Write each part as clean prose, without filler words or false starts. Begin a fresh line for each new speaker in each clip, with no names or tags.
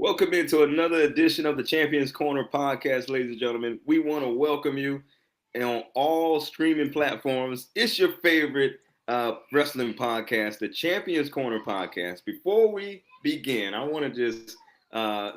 Welcome into another edition of the Champions Corner podcast, ladies and gentlemen. We want to welcome you on all streaming platforms. It's your favorite wrestling podcast, the Champions Corner podcast. Before we begin, I want to just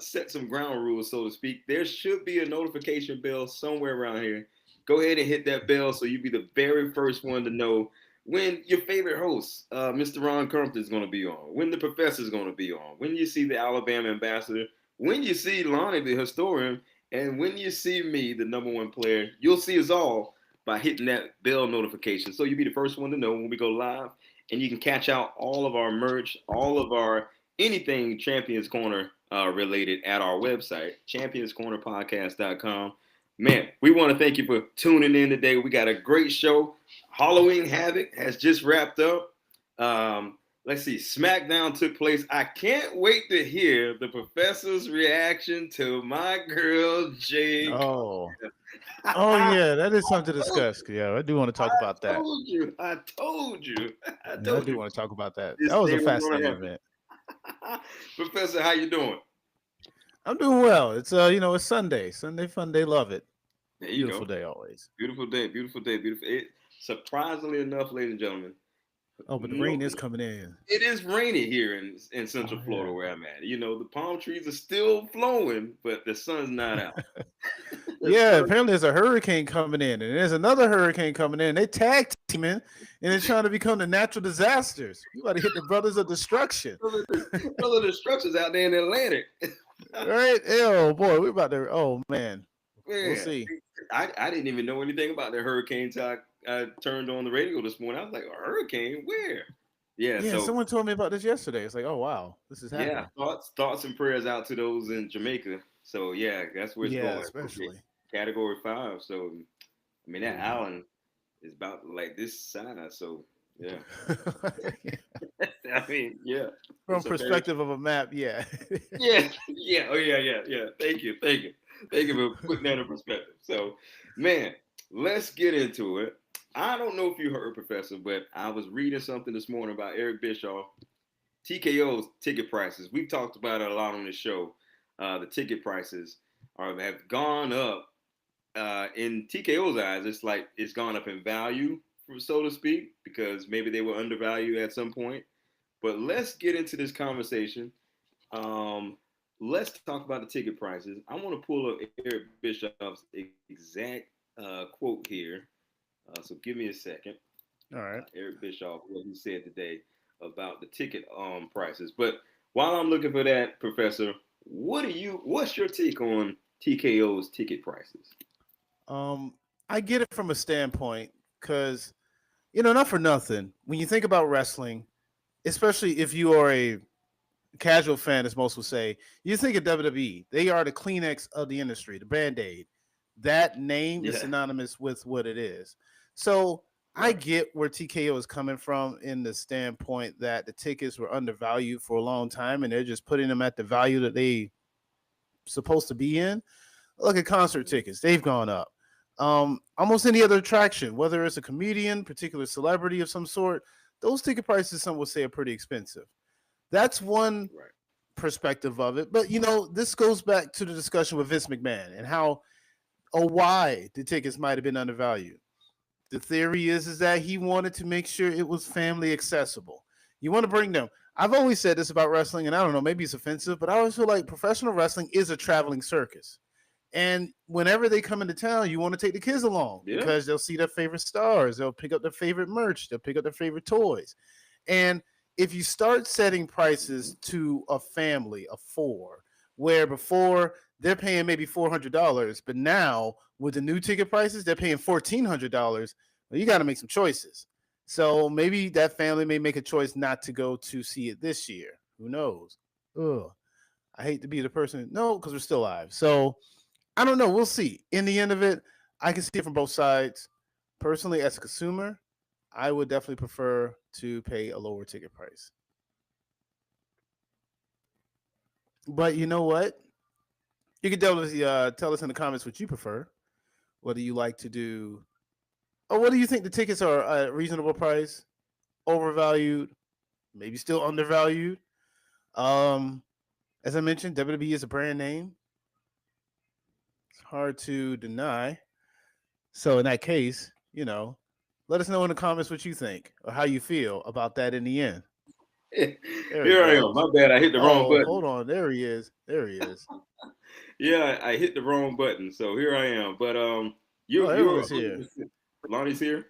set some ground rules, so to speak. There should be a notification bell somewhere around here. Go ahead and hit that bell so you be the very first one to know when your favorite host, Mr. Ron Crumpton, is going to be on, when the professor is going to be on, when you see the Alabama ambassador, when you see Lonnie, the historian, and when you see me, the number one player. You'll see us all by hitting that bell notification. So you'll be the first one to know when we go live, and you can catch out all of our merch, all of our anything Champions Corner related at our website, championscornerpodcast.com. Man, we want to thank you for tuning in today. We got a great show. Halloween Havoc has just wrapped up. Let's see, SmackDown took place. I can't wait to hear the professor's reaction to my girl, Jade.
Oh yeah, that is something to discuss. Yeah, I do want to talk about that.
I told you.
I do want to talk about that.
This
That was
day
a
was gonna
fascinating
happen.
event.
Professor, how you doing?
I'm doing well. It's it's Sunday. Sunday fun day, love it.
There you
Beautiful
go.
day always.
Beautiful day, beautiful day, beautiful. Surprisingly enough, ladies and gentlemen,
Oh, but the rain is coming in.
it is rainy here in Central Florida where I'm at. You know, the palm trees are still flowing, but the sun's not out.
Yeah, apparently there's a hurricane coming in, and there's another hurricane coming in. They tag teaming, and they're trying to become the natural disasters. We about to hit the brothers of destruction.
Brother Destruction's out there in the Atlantic.
Right? Oh boy, we're about to. Oh man,
Man,
we'll see.
I didn't even know anything about the hurricane until I turned on the radio this morning. I was like, a hurricane? Where? Yeah,
Yeah,
so
someone told me about this yesterday. It's like, oh wow, this is happening.
thoughts and prayers out to those in Jamaica. So yeah, that's where it's
Yeah,
going.
especially.
Okay, Category 5. So I mean that island is about like this size. So yeah. I mean, yeah.
From
It's a very
perspective of a map, yeah.
yeah. Oh yeah. Thank you for putting that in perspective. So, man, let's get into it. I don't know if you heard, Professor, but I was reading something this morning about Eric Bischoff, TKO's ticket prices. We've talked about it a lot on the show. The ticket prices have gone up. In TKO's eyes, it's like it's gone up in value, so to speak, because maybe they were undervalued at some point. But let's get into this conversation. Um, let's talk about the ticket prices. I want to pull up Eric Bischoff's exact quote here. So give me a second.
All right.
Eric Bischoff, what he said today about the ticket prices. But while I'm looking for that, Professor, what's your take on TKO's ticket prices?
Um, I get it from a standpoint because, not for nothing. When you think about wrestling, especially if you are a casual fan, as most would say, you think of WWE. They are the Kleenex of the industry, the Band-Aid. That name is synonymous with what it is. So I get where TKO is coming from in the standpoint that the tickets were undervalued for a long time, and they're just putting them at the value that they supposed to be in. Look at concert tickets; they've gone up. Almost any other attraction, whether it's a comedian, particular celebrity of some sort, those ticket prices, some would say, are pretty expensive. That's one perspective of it. But this goes back to the discussion with Vince McMahon and how or why the tickets might have been undervalued. The theory is that he wanted to make sure it was family accessible. You want to bring them. I've always said this about wrestling, and I don't know, maybe it's offensive, but I always feel like professional wrestling is a traveling circus. And whenever they come into town, you want to take the kids along because they'll see their favorite stars. They'll pick up their favorite merch. They'll pick up their favorite toys. And if you start setting prices to a family of four, where before they're paying maybe $400, but now with the new ticket prices, they're paying $1,400. Well, you got to make some choices. So maybe that family may make a choice not to go to see it this year. Who knows? Ugh. I hate to be the person. No, because we're still live. So I don't know. We'll see. In the end of it, I can see it from both sides. Personally, as a consumer, I would definitely prefer to pay a lower ticket price. But you know what? You can definitely tell us in the comments what you prefer. Whether you like to do, or what do you think the tickets are at a reasonable price, overvalued, maybe still undervalued? Um, as I mentioned, WWE is a brand name. It's hard to deny. So in that case, let us know in the comments what you think or how you feel about that in the end. There he
Here I am.
goes.
My bad. I hit the wrong
Oh,
button.
hold on. There he is.
Yeah, I hit the wrong button. So here I am. But
Everyone's here.
Lonnie's here.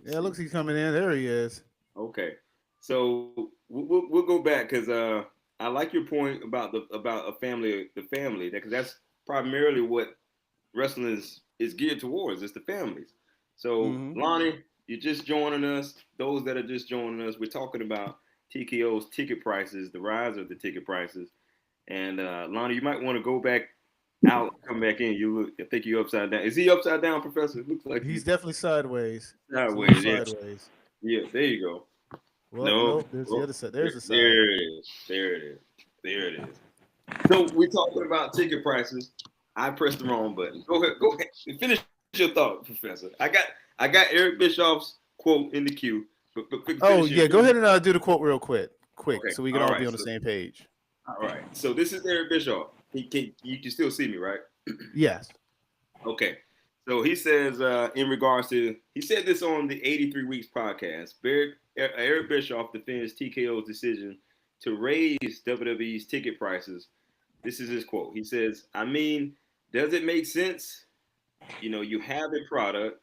Yeah, looks he's coming in. There he is.
Okay. So we'll go back because I like your point about the family, because that's primarily what wrestling is geared towards. It's the families. So Lonnie, you're just joining us. Those that are just joining us, we're talking about TKO's ticket prices, the rise of the ticket prices. And Lonnie, you might want to go back out, come back in. I think you're upside down. Is he upside down, Professor? It looks like
he's definitely sideways.
Sideways, yeah.
Sideways.
Yeah, there you go.
Well, no, there's the other side. There's the side.
There it is. So we're talking about ticket prices. I pressed the wrong button. Go ahead. Finish your thought, Professor. I got Eric Bischoff's quote in the queue. But
go ahead and do the quote real quick,
okay.
So we can all be on the same page.
All right. So this is Eric Bischoff. You can still see me, right?
Yes.
Okay. So he says, in regards to, he said this on the 83 Weeks podcast. Eric Bischoff defends TKO's decision to raise WWE's ticket prices. This is his quote. He says, I mean, does it make sense? You have a product,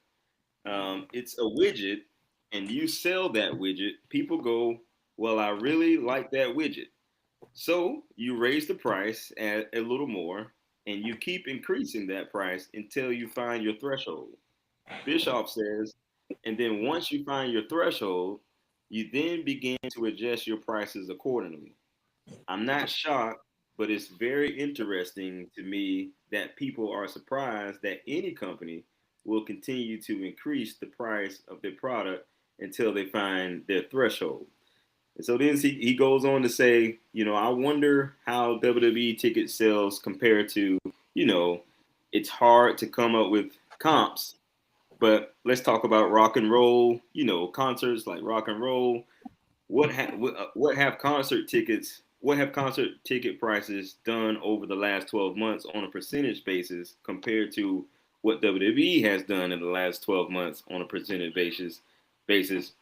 it's a widget, and you sell that widget. People go, well, I really like that widget. So you raise the price a little more, and you keep increasing that price until you find your threshold. Bischoff says, and then once you find your threshold, you then begin to adjust your prices accordingly. I'm not shocked, but it's very interesting to me that people are surprised that any company will continue to increase the price of their product until they find their threshold. And so then he goes on to say, I wonder how WWE ticket sales compare to, it's hard to come up with comps, but let's talk about rock and roll, concerts like rock and roll. What have concert ticket prices done over the last 12 months on a percentage basis compared to what WWE has done in the last 12 months on a percentage basis?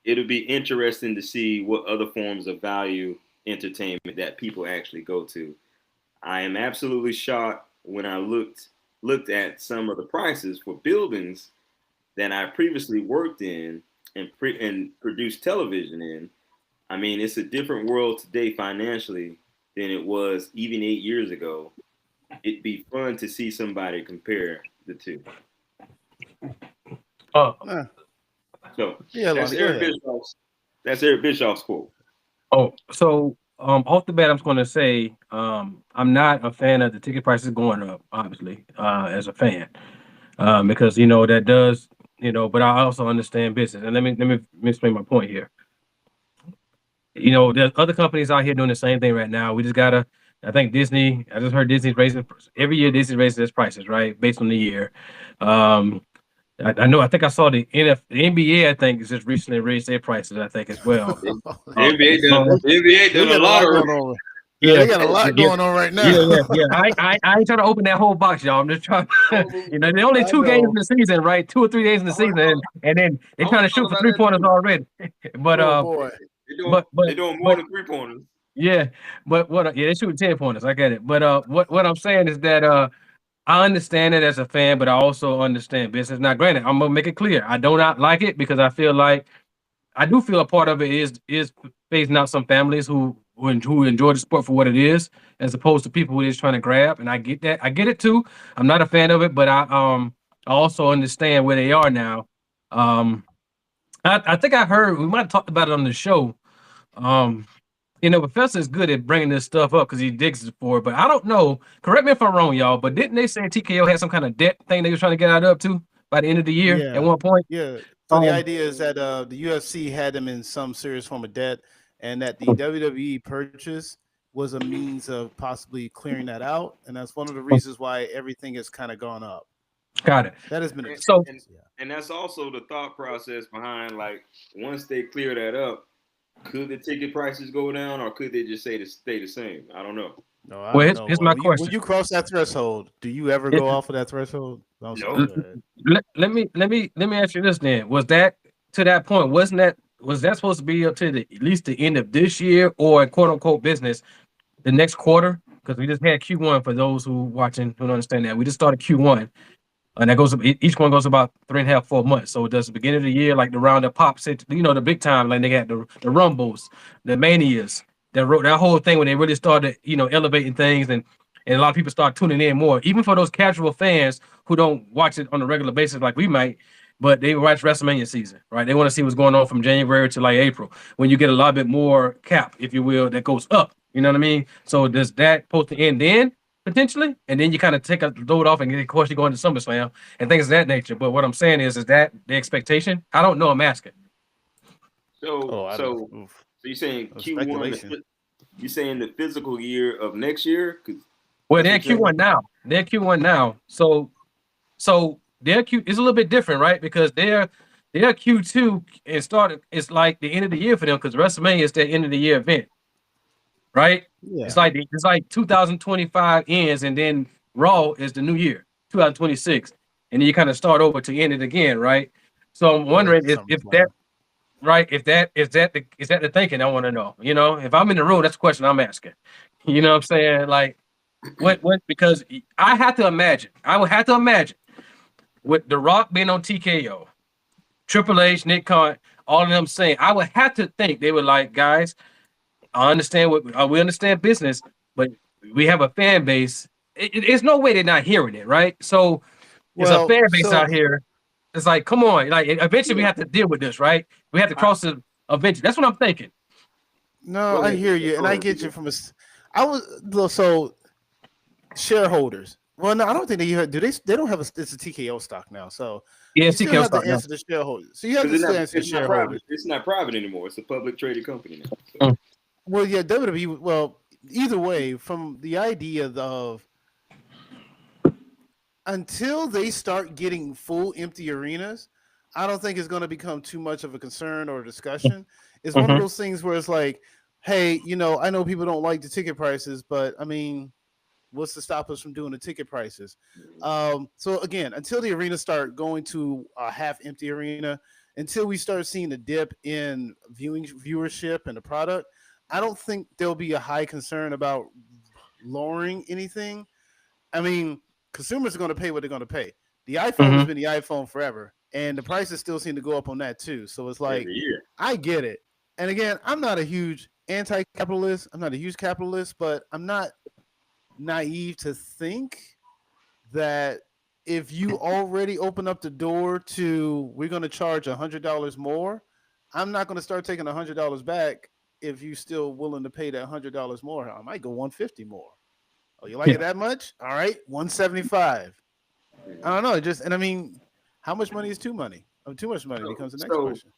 It'll be interesting to see what other forms of value entertainment that people actually go to. I am absolutely shocked when I looked at some of the prices for buildings that I previously worked in and produced television in. I mean, it's a different world today financially than it was even 8 years ago. It'd be fun to see somebody compare the two. So
yeah,
that's Eric Bischoff's quote.
So off the bat, I'm just going to say I'm not a fan of the ticket prices going up, obviously, as a fan, because that does, but I also understand business, and let me explain my point here. There's other companies out here doing the same thing right now. We just gotta. I think Disney. I just heard Disney's raising every year. Disney raises its prices, right, based on the year. I know. I think I saw the NBA. I think just recently raised their prices. I think as well.
The NBA done a lot of.
Yeah, they got a lot going on right now.
Yeah. I ain't trying to open that whole box, y'all. I'm just trying. They're only 2 games in the season, right? 2 or 3 days in the season, and then they're trying to shoot for 3-pointers already. But
they're doing more than 3-pointers.
Yeah, but they shoot 10-pointers. I get it. But what I'm saying is that I understand it as a fan, but I also understand business. Now, granted, I'm gonna make it clear. I do not like it because I do feel a part of it is phasing out some families who enjoy the sport for what it is, as opposed to people who are just trying to grab. And I get that. I get it too. I'm not a fan of it, but I also understand where they are now. I think I heard we might have talked about it on the show. Professor is good at bringing this stuff up because he digs for it, but I don't know. Correct me if I'm wrong, y'all, but didn't they say TKO had some kind of debt thing they were trying to get out up to by the end of the year at one point?
Yeah. So the idea is that the UFC had them in some serious form of debt, and that the WWE purchase was a means of possibly clearing that out, and that's one of the reasons why everything has kind of gone up.
Got it.
That has been
and that's also the thought process behind, like, once they clear that up, Could the ticket prices go down, or could they just stay the same? I don't know.
No, I
Well,
don't know.
here's
But
my
when you,
question.
cross that threshold, do you ever
It-
go off of that threshold? I'm sorry.
No.
Go ahead.
let me ask you this then. Was that to that point? Was that supposed to be up to at least the end of this year or quote unquote business the next quarter? Because we just had Q1 for those who watching who don't understand that. We just started Q1. And that goes each one goes about 3.5, 4 months. So it does the beginning of the year, like the round of pops, the big time, like they got the rumbles, the manias, that whole thing when they really started, elevating things and a lot of people start tuning in more, even for those casual fans who don't watch it on a regular basis like we might, but they watch WrestleMania season, right? They want to see what's going on from January to like April when you get a lot bit more cap, if you will, that goes up. You know what I mean? So does that supposed to end then? Potentially, and then you kind of take a load off, and of course you go into SummerSlam and things of that nature. But what I'm saying is that the expectation? I don't know. I'm asking.
So you're saying Q1? You saying the physical year of next year?
Well, they're Q1 now. They're Q1 now. So their Q is a little bit different, right? Because their Q2 and started. It's like the end of the year for them because WrestleMania is their end of the year event. Right?
Yeah.
It's like 2025 ends, and then Raw is the new year, 2026, and then you kind of start over to end it again, right? So I'm wondering if that, right? Is that the thinking? I want to know. If I'm in the room, that's the question I'm asking. You know what I'm saying? Like, what? Because I would have to imagine with The Rock being on TKO, Triple H, Nick Khan, all of them saying, I would have to think they were like, guys. I understand we understand business, but we have a fan base. It's no way they're not hearing it, right? So there's a fan base out here. It's like, come on, like eventually we have to deal with this, right? We have to cross the eventually. That's what I'm thinking.
No, I hear you, and I get you from so shareholders. Well, no, I don't think they do. They don't have it's a TKO stock now, so
yeah,
you still
TKO
have
stock
to answer the shareholders. So you have to still answer the shareholders.
It's not private anymore. It's a public traded company now. So.
Well, yeah, WWE. Well, either way, from the idea of until they start getting full empty arenas, I don't think it's going to become too much of a concern or a discussion. It's one of those things where it's like, hey, I know people don't like the ticket prices, but I mean, what's to stop us from doing the ticket prices? So again, until the arena start going to a half empty arena, until we start seeing a dip in viewership and the product, I don't think there'll be a high concern about lowering anything. I mean, consumers are going to pay what they're going to pay. The iPhone has been the iPhone forever, and the prices still seem to go up on that too. So it's like, I get it. And again, I'm not a huge anti-capitalist. I'm not a huge capitalist, but I'm not naive to think that if you already open up the door to we're going to charge $100 more, I'm not going to start taking $100 back. If you still willing to pay that $100 more, I might go $150 more. Oh, you like it that much? All right, $175. I don't know. I mean, how much money is too money? Too much money becomes the next question.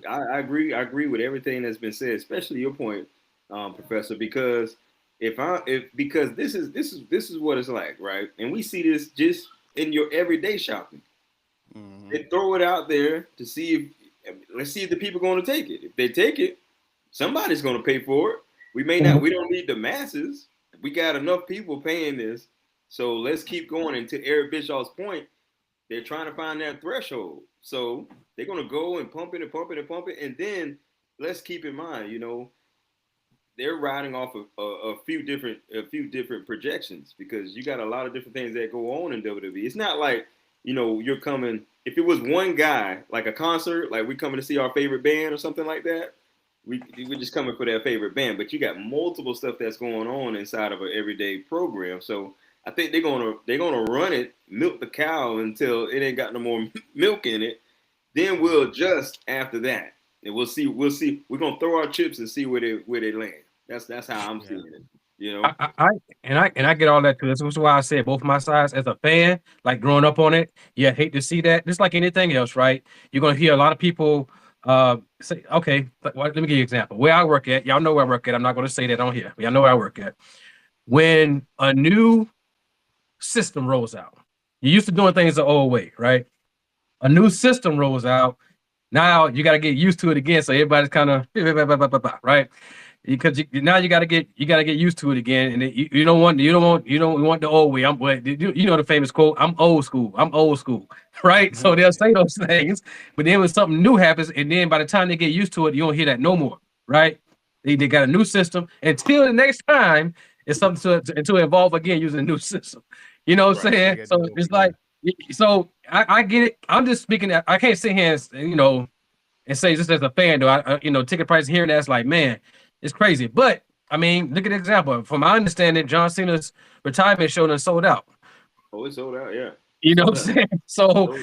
I agree. I agree with everything that's been said, especially your point, Professor. Because because this is what it's like, right? And we see this just in your everyday shopping. They throw it out there to see let's see if the people are going to take it. If they take it, somebody's going to pay for it. We may not. We don't need the masses. We got enough people paying this, so let's keep going. And to Eric Bischoff's point, they're trying to find that threshold. So they're going to go and pump it and pump it and pump it. And then let's keep in mind, they're riding off of a few different projections because you got a lot of different things that go on in WWE. It's not like you're coming. If it was one guy, like a concert, like we coming to see our favorite band or something like that. We're just coming for their favorite band, but you got multiple stuff that's going on inside of an everyday program. So I think they're gonna run it, milk the cow until it ain't got no more milk in it. Then we'll adjust after that, and we'll see. We're gonna throw our chips and see where they land. That's how I'm seeing it.
I get all that too. That's why I said both my sides as a fan, like growing up on it. Yeah, hate to see that. Just like anything else, right? You're gonna hear a lot of people. Say, okay, let me give you an example. Where I work at, y'all know where I work at. I'm not going to say that on here. Y'all know where I work at. When a new system rolls out, you're used to doing things the old way, right? A new system rolls out. Now you got to get used to it again. So everybody's kind of right, because now you got to get used to it again, and you don't want the old way. You know the famous quote, "I'm old school. I'm old school." Right. So they'll say those things, but then when something new happens, and then by the time they get used to it, you don't hear that no more. Right. They got a new system until the next time it's something to evolve again using a new system. You know what I'm saying? So it's like, so I get it. I'm just speaking. I can't sit here and, and say just as a fan, though, ticket price here and that's like, man, it's crazy. But I mean, look at the example. From my understanding, John Cena's retirement show done sold out.
Oh, it sold out, yeah.
You know what I'm saying? So,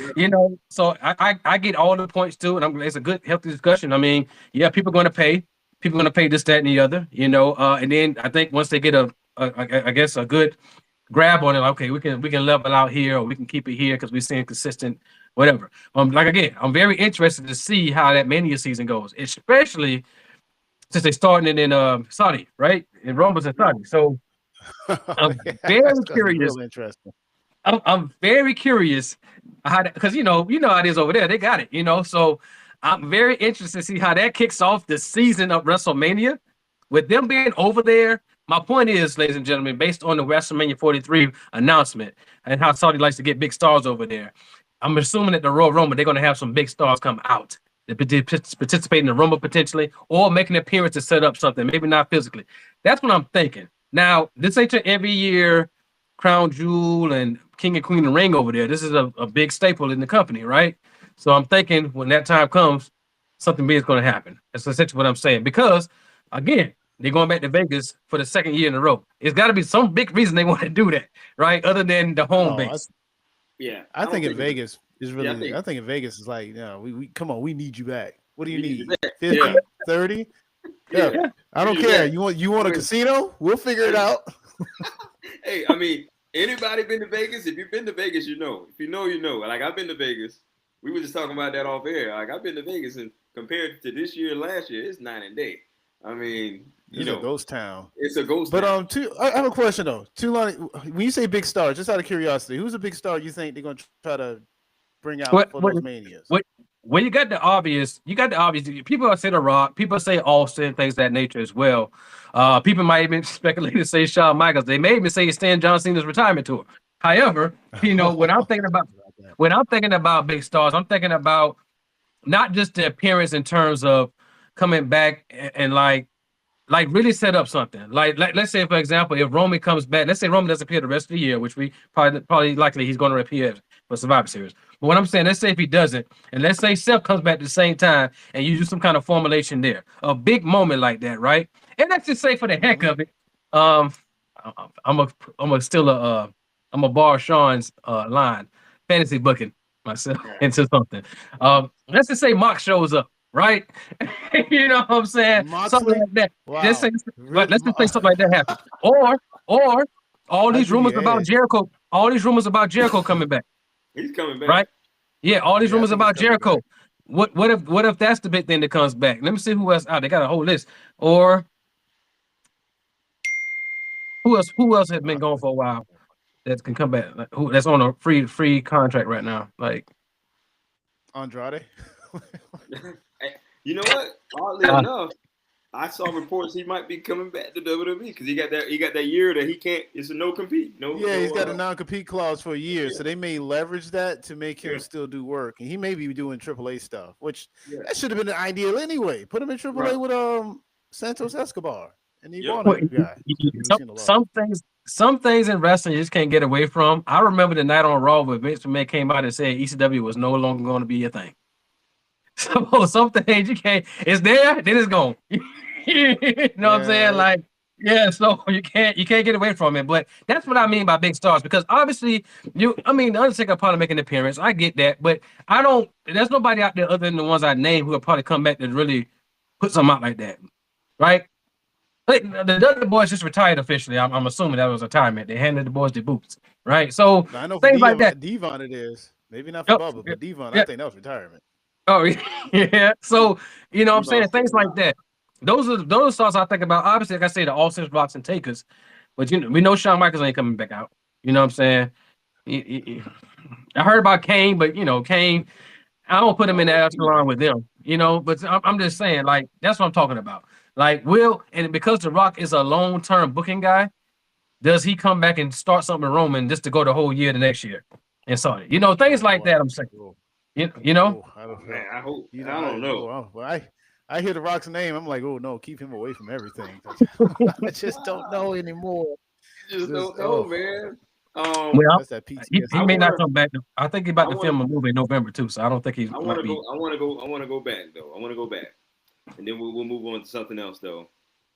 so I get all the points too, and it's a good, healthy discussion. I mean, yeah, people are going to pay. People are going to pay this, that, and the other, and then I think once they get I guess a good grab on it, okay, we can level out here, or we can keep it here because we're seeing consistent, whatever. Like again, I'm very interested to see how that Mania season goes, especially since they're starting it in Saudi, right? In Rumble's in Saudi. So I'm very curious.
Interesting.
I'm very curious how that, because you know how it is over there. They got it, So I'm very interested to see how that kicks off the season of WrestleMania. With them being over there, my point is, ladies and gentlemen, based on the WrestleMania 43 announcement and how Saudi likes to get big stars over there, I'm assuming at the Royal Rumble, they're going to have some big stars come out to participate in the Rumble potentially, or make an appearance to set up something, maybe not physically. That's what I'm thinking. Now, this ain't your every year Crown Jewel and King and Queen of the Ring over there. This is a big staple in the company, right? So I'm thinking when that time comes, something big is going to happen. That's essentially what I'm saying. Because, again, they're going back to Vegas for the second year in a row. It's got to be some big reason they want to do that, right? Other than the home base.
I think in Vegas is really. Yeah, I think in Vegas is like, we come on, we need you back. What do you need? 50, 30? Yeah. I don't care. You want a casino? We'll figure it out.
Hey, I mean, anybody been to Vegas? If you've been to Vegas, you know. If you know, you know. Like, I've been to Vegas. We were just talking about that off air. Like, I've been to Vegas, and compared to this year and last year, it's night and day. I mean,
it's a ghost town.
It's a ghost town.
I have a question though. When you say big star, just out of curiosity, who's a big star you think they're going to try to bring out for those Manias?
Well, you got the obvious. People say The Rock. People say Austin, things of that nature as well. People might even speculate to say Shawn Michaels. They may even say Stan John Cena's retirement tour. However, when I'm thinking about big stars, I'm thinking about not just the appearance in terms of coming back and like really set up something. Like let's say, for example, if Roman comes back, let's say Roman doesn't appear the rest of the year, which we probably likely he's going to appear for Survivor Series. But what I'm saying, let's say if he doesn't, and let's say Seth comes back at the same time and you do some kind of formulation there, a big moment like that, right? And let's just say for the heck of it, I'm a bar Sean's line, fantasy booking myself into something. Let's just say Mox shows up, right? You know what I'm saying? Moxley? Something like that.
Wow.
Let's just say something like that happens. Or all these rumors about Jericho, coming back.
He's coming back.
Right? Yeah, all these rumors about Jericho. What if that's the big thing that comes back? Let me see who else. They got a whole list. Or who else has been gone for a while that can come back? Like, who that's on a free contract right now? Like
Andrade.
You know what? Oddly enough, I saw reports he might be coming back to WWE because he got that year that he can't. It's a no compete.
He's got a non-compete clause for a year, so they may leverage that to make him still do work, and he may be doing AAA stuff, which that should have been the ideal anyway. Put him in AAA with Santos Escobar and the guy.
Some things in wrestling you just can't get away from. I remember the night on Raw where Vince McMahon came out and said ECW was no longer going to be a thing. So some things you can't. It's there, then it's gone. You know what I'm saying? Like, so you can't get away from it. But that's what I mean by big stars, because obviously the Undertaker probably make an appearance. I get that, but there's nobody out there other than the ones I named who will probably come back to really put something out like that, right? Like, the other boys just retired officially. I'm assuming that was retirement. They handed the boys the boots, right? So
I know
things like that.
Devon it is. Maybe not for Bubba, but Devon, I think that was retirement.
Oh yeah. So I'm saying things like that. Those are stars I think about. Obviously, like I say, the All Six Rocks and Takers, but we know Shawn Michaels ain't coming back out. You know what I'm saying? I heard about Kane, but Kane, I don't put him in the echelon with them, but I'm just saying, like, that's what I'm talking about. Like, and because The Rock is a long-term booking guy, does he come back and start something in Roman just to go the whole year the next year and Saudi? Things like that. I'm saying, you know.
I don't
Man, I hope.
You
I don't know.
I hear The Rock's name. I'm like, oh no, keep him away from everything. I just don't know anymore.
Just don't know, man.
Well,
that's that
he
PTSD.
may not come back. I think he's about to film a movie in November too, so I don't think he's.
I want to go back though. I want to go back, and then we'll move on to something else though,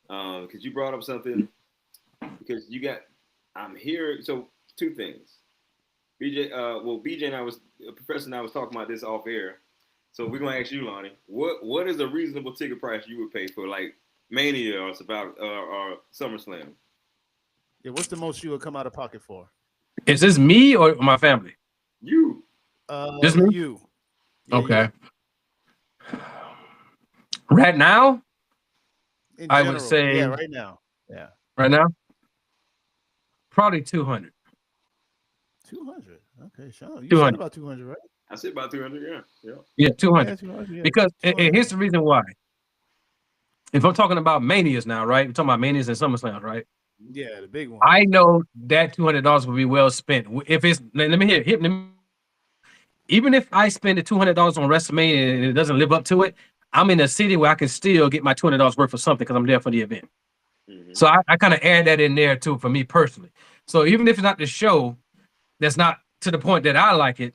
because you brought up something. Because I'm here. So 2 things. BJ and I was, Professor and I was talking about this off air. So we're gonna ask you, Lonnie, what is a reasonable ticket price you would pay for like Mania or SummerSlam?
Yeah, what's the most you would come out of pocket for?
Is this me or my family?
You.
Just me?
You.
Yeah, okay. You. Right now, I would say.
Yeah, right now. Yeah.
Right now, probably 200.
200. Okay, Sean. You
200.
said about 200, right?
I said about 200. Yeah.
Yeah, 200.
Yeah, 200 yeah.
Because
200.
and here's the reason why. If I'm talking about Manias now, right? We're talking about Manias and SummerSlams, right?
Yeah, the big one.
I know that $200 will be well spent. If it's even if I spend the $200 on WrestleMania and it doesn't live up to it, I'm in a city where I can still get my $200 worth of something because I'm there for the event. Mm-hmm. So I kind of add that in there too for me personally. So even if it's not the show, that's not to the point that I like it,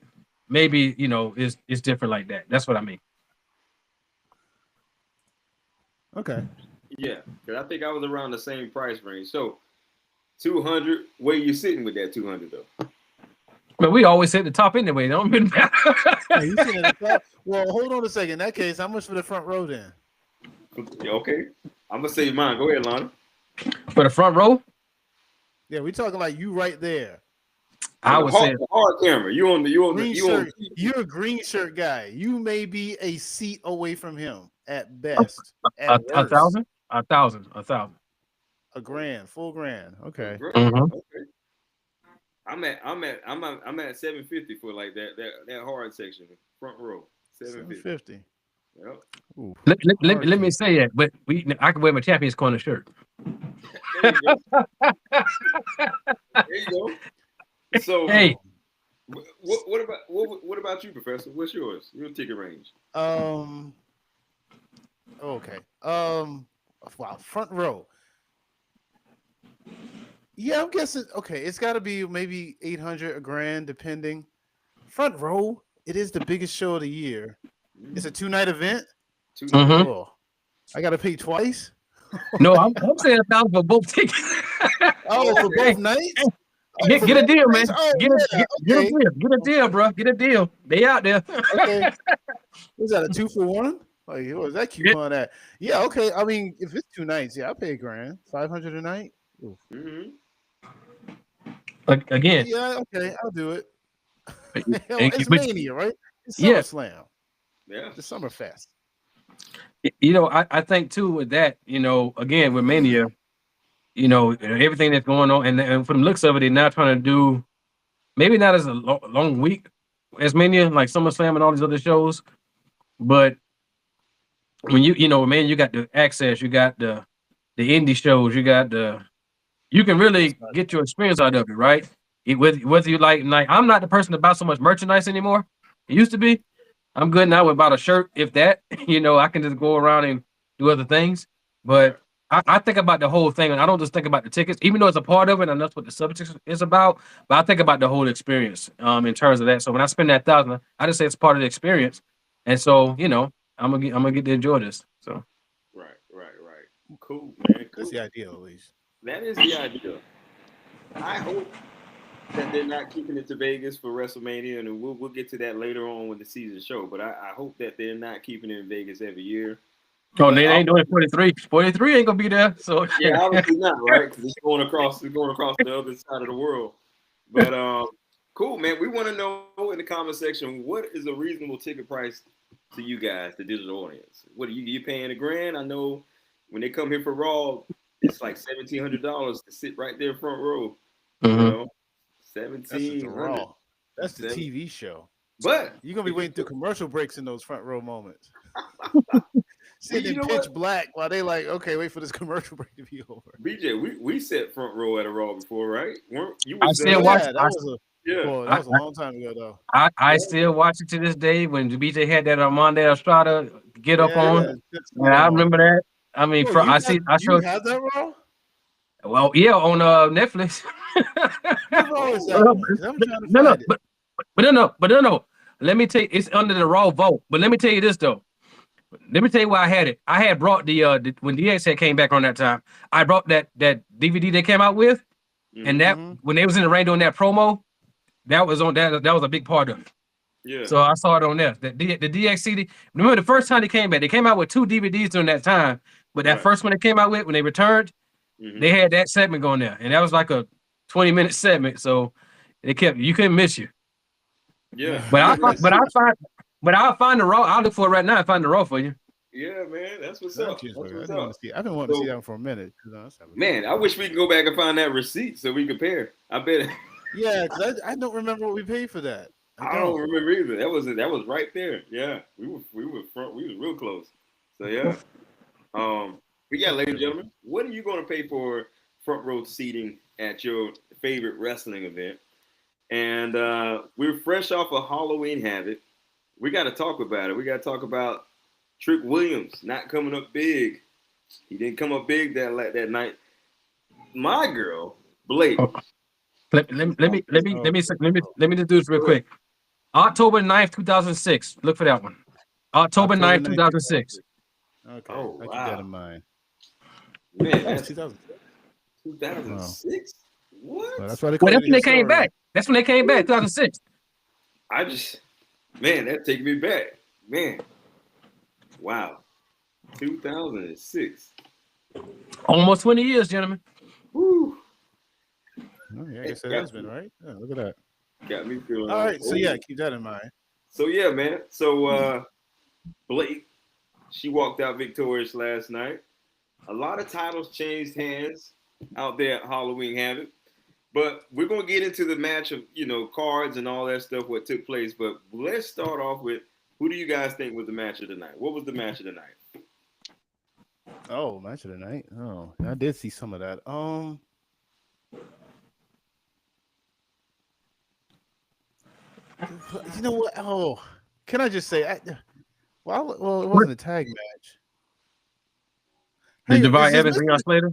maybe it's different like that. That's what I mean.
Okay.
Yeah, because I think I was around the same price range. So 200, where you sitting with that 200 though?
But we always hit the top anyway. Don't been
you sitting at the top? Well, hold on a second. In that case, how much for the front row then?
Okay, I'm gonna say mine. Go ahead, Lonnie.
For the front row?
Yeah, we talking like you right there.
I would say
hard camera. You're
a green shirt guy. You may be a seat away from him at best. At
$1,000. $1,000.
$1,000, full grand. Okay.
Mm-hmm.
Okay. I'm at 750 for like that hard section, front row. 750.
Yep.
Let me say that, but I can wear my Champions Corner shirt.
There you go. So
hey,
what about you, Professor? What's yours? Your ticket range?
Okay. Wow. Front row. Yeah, I'm guessing. Okay, it's got to be maybe 800, $1,000, depending. Front row. It is the biggest show of the year. It's a 2-night event.
Mm-hmm.
Oh, I got to pay twice.
No, I'm saying $1,000 for both tickets.
For both nights.
Get a deal, man. Get a deal, bro. Get a deal. They out there.
Okay. Was that a 2-for-1? Like, what was that coupon at? Yeah, okay. I mean, if it's 2 nights, yeah, I'll pay $1,000. $500 a night.
Mm-hmm.
Again.
Yeah, okay, I'll do it. It's Mania, right? It's SummerSlam.
Yeah.
The Summerfest.
I think too with that, again with Mania, everything that's going on, and from the looks of it, they're not trying to do, maybe not as a long week as Mania, like SummerSlam and all these other shows, but when you got the access, you got the indie shows, you can really get your experience out of it, right? Whether you like, I'm not the person to buy so much merchandise anymore. It used to be. I'm good now with about a shirt, if that. I can just go around and do other things. But I think about the whole thing, and I don't just think about the tickets, even though it's a part of it, and that's what the subject is about. But I think about the whole experience in terms of that. So when I spend that $1,000, I just say it's part of the experience, and so I'm gonna get to enjoy this. So
right. Cool, man. Cool.
That's the idea, at least.
That is the idea. I hope that they're not keeping it to Vegas for WrestleMania, and we'll get to that later on with the season show. But I hope that they're not keeping it in Vegas every year.
Oh, they ain't doing 43. 43 ain't gonna be there. So
yeah, obviously not, right? Because it's going across the other side of the world. But cool, man. We want to know in the comment section, what is a reasonable ticket price to you guys, the digital audience? What are you paying $1,000? I know when they come here for Raw, it's like $1,700 to sit right there front row.
Mm-hmm.
That's the
$1,700.
Raw. That's the TV show.
But
You're gonna be waiting through commercial breaks in those front row moments. Sitting
you
in
know
pitch
what?
black while they like, okay, wait for this commercial break to be over.
BJ, we sat front row at a Raw before, right? Weren't you?
I
Was
still watch.
Yeah, that was a
yeah.
boy. That
I,
was a long time ago, though.
I still watch it to this day when the BJ had that Armando Estrada get up on.
Yeah, that's
And I
on.
remember that. I mean,
Bro,
I
you
showed.
have that Raw?
Well, yeah, on Netflix.
What Raw is that
Well,
one? 'Cause I'm trying to
no,
find it.
but no. Let me tell you, it's under the Raw vote. But let me tell you this though. Let me tell you why I had it. I had brought the when DX had came back on that time. I brought that DVD they came out with, and that when they was in the ring doing that promo, that was on that was a big part of it.
Yeah.
So I saw it on there. The DX CD. Remember the first time they came back? They came out with 2 DVDs during that time. But that first one they came out with when they returned, they had that segment going there, and that was like a 20-minute segment. So they kept you couldn't miss you.
Yeah.
But I'll find the Raw. I'll look for it right now and find the Raw for you.
Yeah, man. That's what's
I've
up.
been
That's what's
wanting
up.
to see. I've been wanting to see that one for a minute.
Man, I wish we could go back and find that receipt so we compare. I bet.
Yeah, 'cause I don't remember what we paid for that.
I don't remember either. That was right there. Yeah, we were front. We was real close. So yeah. But yeah, ladies and gentlemen, what are you going to pay for front row seating at your favorite wrestling event? And we're fresh off of Halloween Havoc. We got to talk about it. We got to talk about Trick Williams not coming up big. He didn't come up big that night. My girl, Blake.
Let me just do this real quick. October 9th, 2006. Look for that one. October 9th, 2006.
Okay, I'll keep that in mind.
Man,
that's 2006.
2006? What?
Well, that's why
that's when they came back. That's when they came back, 2006.
That takes me back. Man. Wow. 2006.
Almost 20 years, gentlemen.
Woo.
Oh, yeah, I guess it has been, right? Yeah, look at that.
Got me feeling.
All right, so yeah, keep that in mind.
So yeah, man. So Blake, she walked out victorious last night. A lot of titles changed hands out there at Halloween Havoc. But we're gonna get into the match of cards and all that stuff, what took place. But let's start off with who do you guys think was the match of the night? What was the match of the night?
Oh, match of the night. Oh, I did see some of that. You know what? Oh, can I just say? It wasn't a tag match.
The Divine Evans Leon Slater?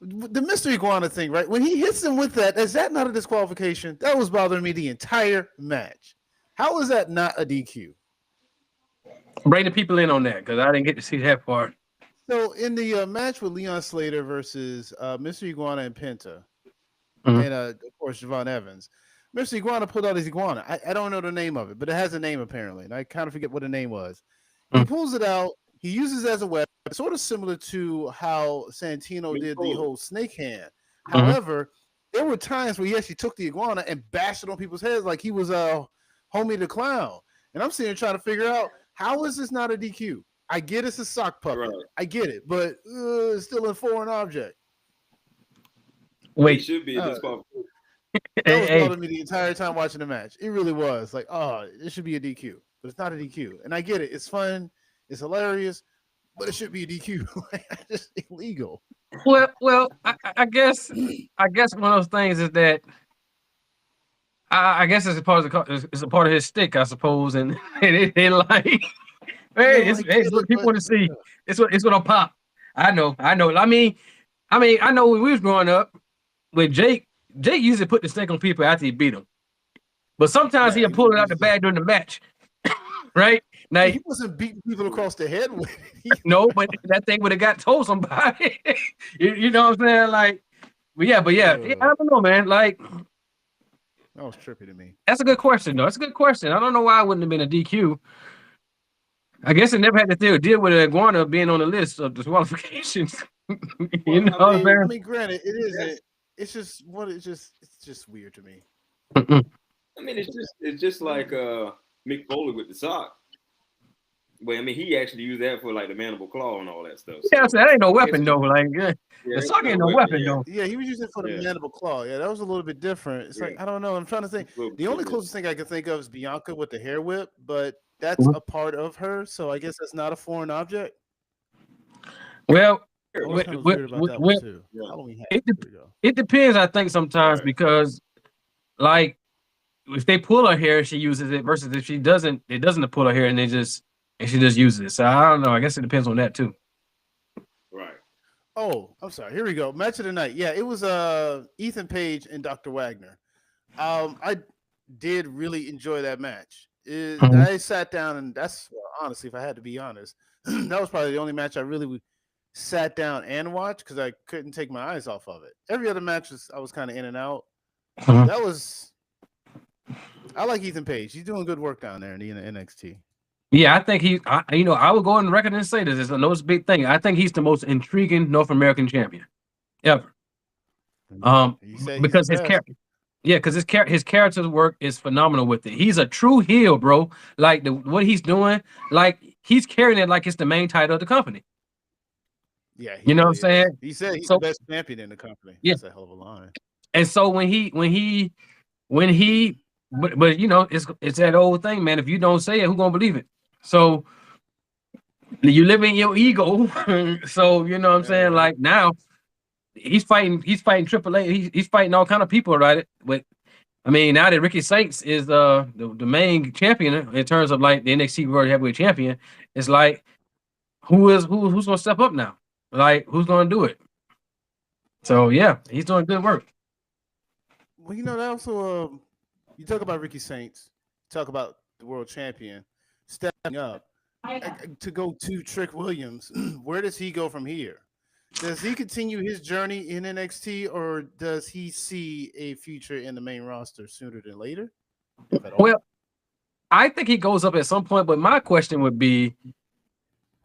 The Mystery Iguana thing, right? When he hits him with that, is that not a disqualification? That was bothering me the entire match. How is that not a DQ?
Bring the people in on that because I didn't get to see that part.
So in the match with Leon Slater versus Mystery Iguana and Penta, and of course Javon Evans, Mr. Iguana pulled out his iguana. I don't know the name of it, but it has a name apparently, and I kind of forget what the name was. He pulls it out. He uses it as a weapon, sort of similar to how Santino did the whole snake hand. However, there were times where he actually took the iguana and bashed it on people's heads like he was Homie the Clown. And I'm sitting here trying to figure out, how is this not a DQ? I get it's a sock puppet. Right. I get it, but it's still a foreign object.
Wait.
It should be a disqualification.
That was bothering me the entire time watching the match. It really was like, oh, it should be a DQ, but it's not a DQ. And I get it. It's fun. It's hilarious, but it should be a DQ. It's just illegal.
Well, I guess one of those things is that I guess it's a part of his stick, I suppose, and it like, hey, it's what people want to see. It's what pop. I know. I mean, I know when we was growing up with Jake usually put the stick on people after he beat them, but sometimes he'll pull it out the bag during the match, right? Now
he wasn't beating people across the head with it.
No, but that thing would have got told somebody. you know what I'm saying? Like, but yeah, I don't know, man. Like,
that was trippy to me.
That's a good question, though. That's a good question. I don't know why it wouldn't have been a DQ. I guess it never had to deal with an iguana being on the list of disqualifications. You know what I'm saying?
I mean, granted, it isn't. It's just it's just weird to me.
I mean, it's just like Mick Foley with the sock. Well, I mean, he actually used that for like the mandible claw and all that stuff. So.
Yeah, I said that ain't no weapon
It's-
though. Like
Yeah,
the
it's
sock
not
ain't
a
no weapon
yeah.
though.
Yeah, he was using it for the
Yeah.
mandible claw. Yeah, that was a little bit different. It's like
Yeah.
I don't know. I'm trying to think.
It's a little
The only
bit
closest thing I can think of is Bianca with the hair whip, but that's
Mhm.
a part of her, so I guess that's not a foreign object.
Well,
I
different.
was kind of weird about that one too.
Yeah.
Halloween hat.
it,
There we go.
it depends, I think, sometimes
Right.
because like if they pull her hair, she uses it versus if she doesn't, it doesn't pull her hair and she just uses it. So I don't know. I guess it depends on that too.
Right.
Oh, I'm sorry. Here we go. Match of the night. Yeah, it was Ethan Page and Dr. Wagner. I did really enjoy that match.
Mhm.
I sat down and honestly, if I had to be honest, that was probably the only match I really sat down and watched because I couldn't take my eyes off of it. Every other match I was kind of in and out.
Mhm.
That was. I like Ethan Page. He's doing good work down there in the NXT.
Yeah, I think I would go on record and say this. I know it's a big thing. I think he's the most intriguing North American champion ever.
You say he's
Because
the
his
best.
character, yeah, because his character's work is phenomenal with it. He's a true heel, bro. Like what he's doing, like he's carrying it like it's the main title of the company.
Yeah,
You know what I'm
really is.
saying?
He said he's
So-
the best champion in the company.
Yeah.
That's a hell of a line.
And so when he, but you know, it's that old thing, man. If you don't say it, who gonna believe it? So you live in your ego. So you know what I'm saying? Like now, he's fighting Triple A. He's fighting all kind of people, right? But I mean, now that Ricky Saints is the main champion in terms of like the NXT World Heavyweight Champion, it's like who's gonna step up now? Like who's gonna do it? So yeah, he's doing good work.
Well, you know, that also you talk about Ricky Saints, talk about the world champion stepping up to go to Trick Williams. Where does he go from here? Does he continue his journey in NXT, or does he see a future in the main roster sooner than later? If at all?
Well, I think he goes up at some point, but my question would be,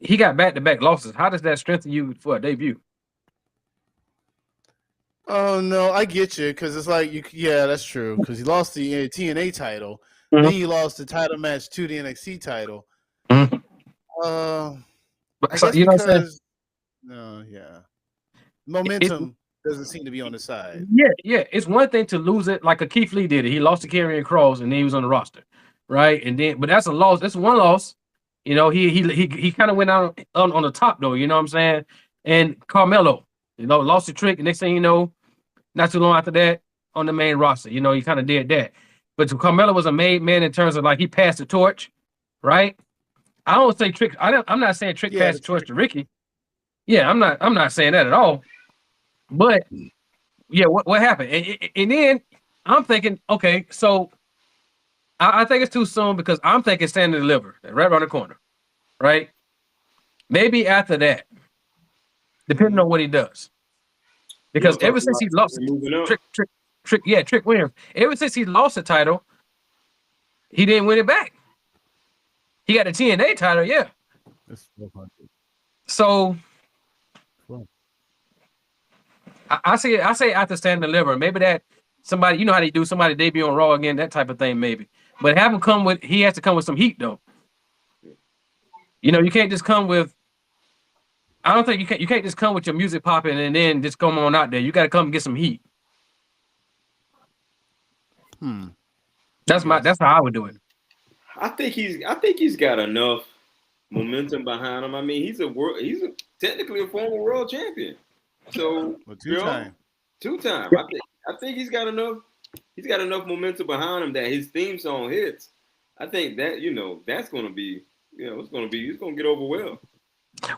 he got back-to-back losses. How does that strengthen you for a debut?
Oh no, I get you because it's like yeah, that's true because he lost the TNA title,
Mhm.
then he lost the title match to the NXT title.
Mhm.
I
So,
guess
you know what I'm saying?
because no, yeah, momentum doesn't seem to be on the side.
Yeah. It's one thing to lose it, like a Keith Lee did it. He lost to Karrion Kross, and then he was on the roster, right? And then, but that's a loss. That's one loss. You know, he kind of went out on the top though. You know what I'm saying? And Carmelo, you know, lost the Trick. And next thing you know, not too long after that, on the main roster, you know, he kind of did that. But Carmelo was a made man in terms of like he passed the torch, right? I don't say Trick. I'm not saying Trick
Yeah,
passed the torch to Ricky. Yeah, I'm not saying that at all. But yeah, what happened? And then I'm thinking, okay, so I think it's too soon because I'm thinking Stand and Deliver right around the corner, right? Maybe after that, depending on what he does. Because ever since he lost Trick Williams, ever since he lost the title, he didn't win it back. He got the TNA title, yeah.
That's 400.
So
Well.
I say after Stand and Deliver, maybe that somebody, you know how they do, somebody debut on Raw again, that type of thing, maybe. But have him he has to come with some heat though. You know, you can't just come with. I don't think you can't just come with your music popping and then just come on out there. You got to come and get some heat. That's how I would do it.
I think he's got enough momentum behind him. I mean, he's technically a former world champion. So
Well, two-time.
I think he's got enough. He's got enough momentum behind him that his theme song hits. I think that that's going to be he's going to get over well.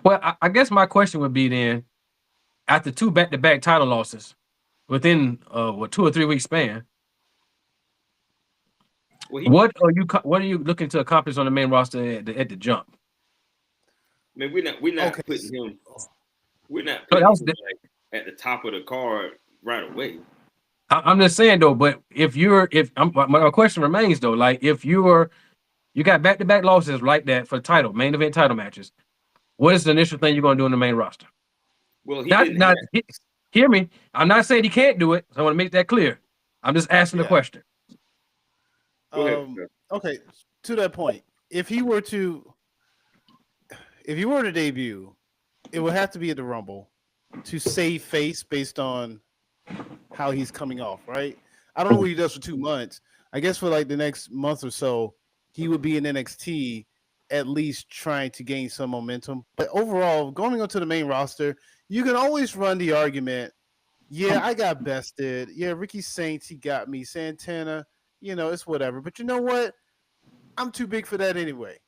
Well, I guess my question would be then, after 2 back-to-back title losses within 2 or 3 week span, what are you looking to accomplish on the main roster at the jump?
I mean, we're not
Okay.
putting him. We're not
So
putting
that was
him at the top of the card right away.
I'm just saying though, but my question remains though, like if you got back-to-back losses like that for title, main event title matches, what is the initial thing you're going to do in the main roster?
Well,
hear me. I'm not saying he can't do it. So I want to make that clear. I'm just asking the question.
Go ahead.
Okay, to that point, if he were to if you were to debut, it would have to be at the Rumble to save face based on how he's coming off, right? I don't know what he does for 2 months. I guess for like the next month or so, he would be in NXT at least trying to gain some momentum. But overall, going onto the main roster, you can always run the argument, yeah, I got bested. Yeah, Ricky Saints, he got me. Santana, it's whatever. But you know what? I'm too big for that anyway.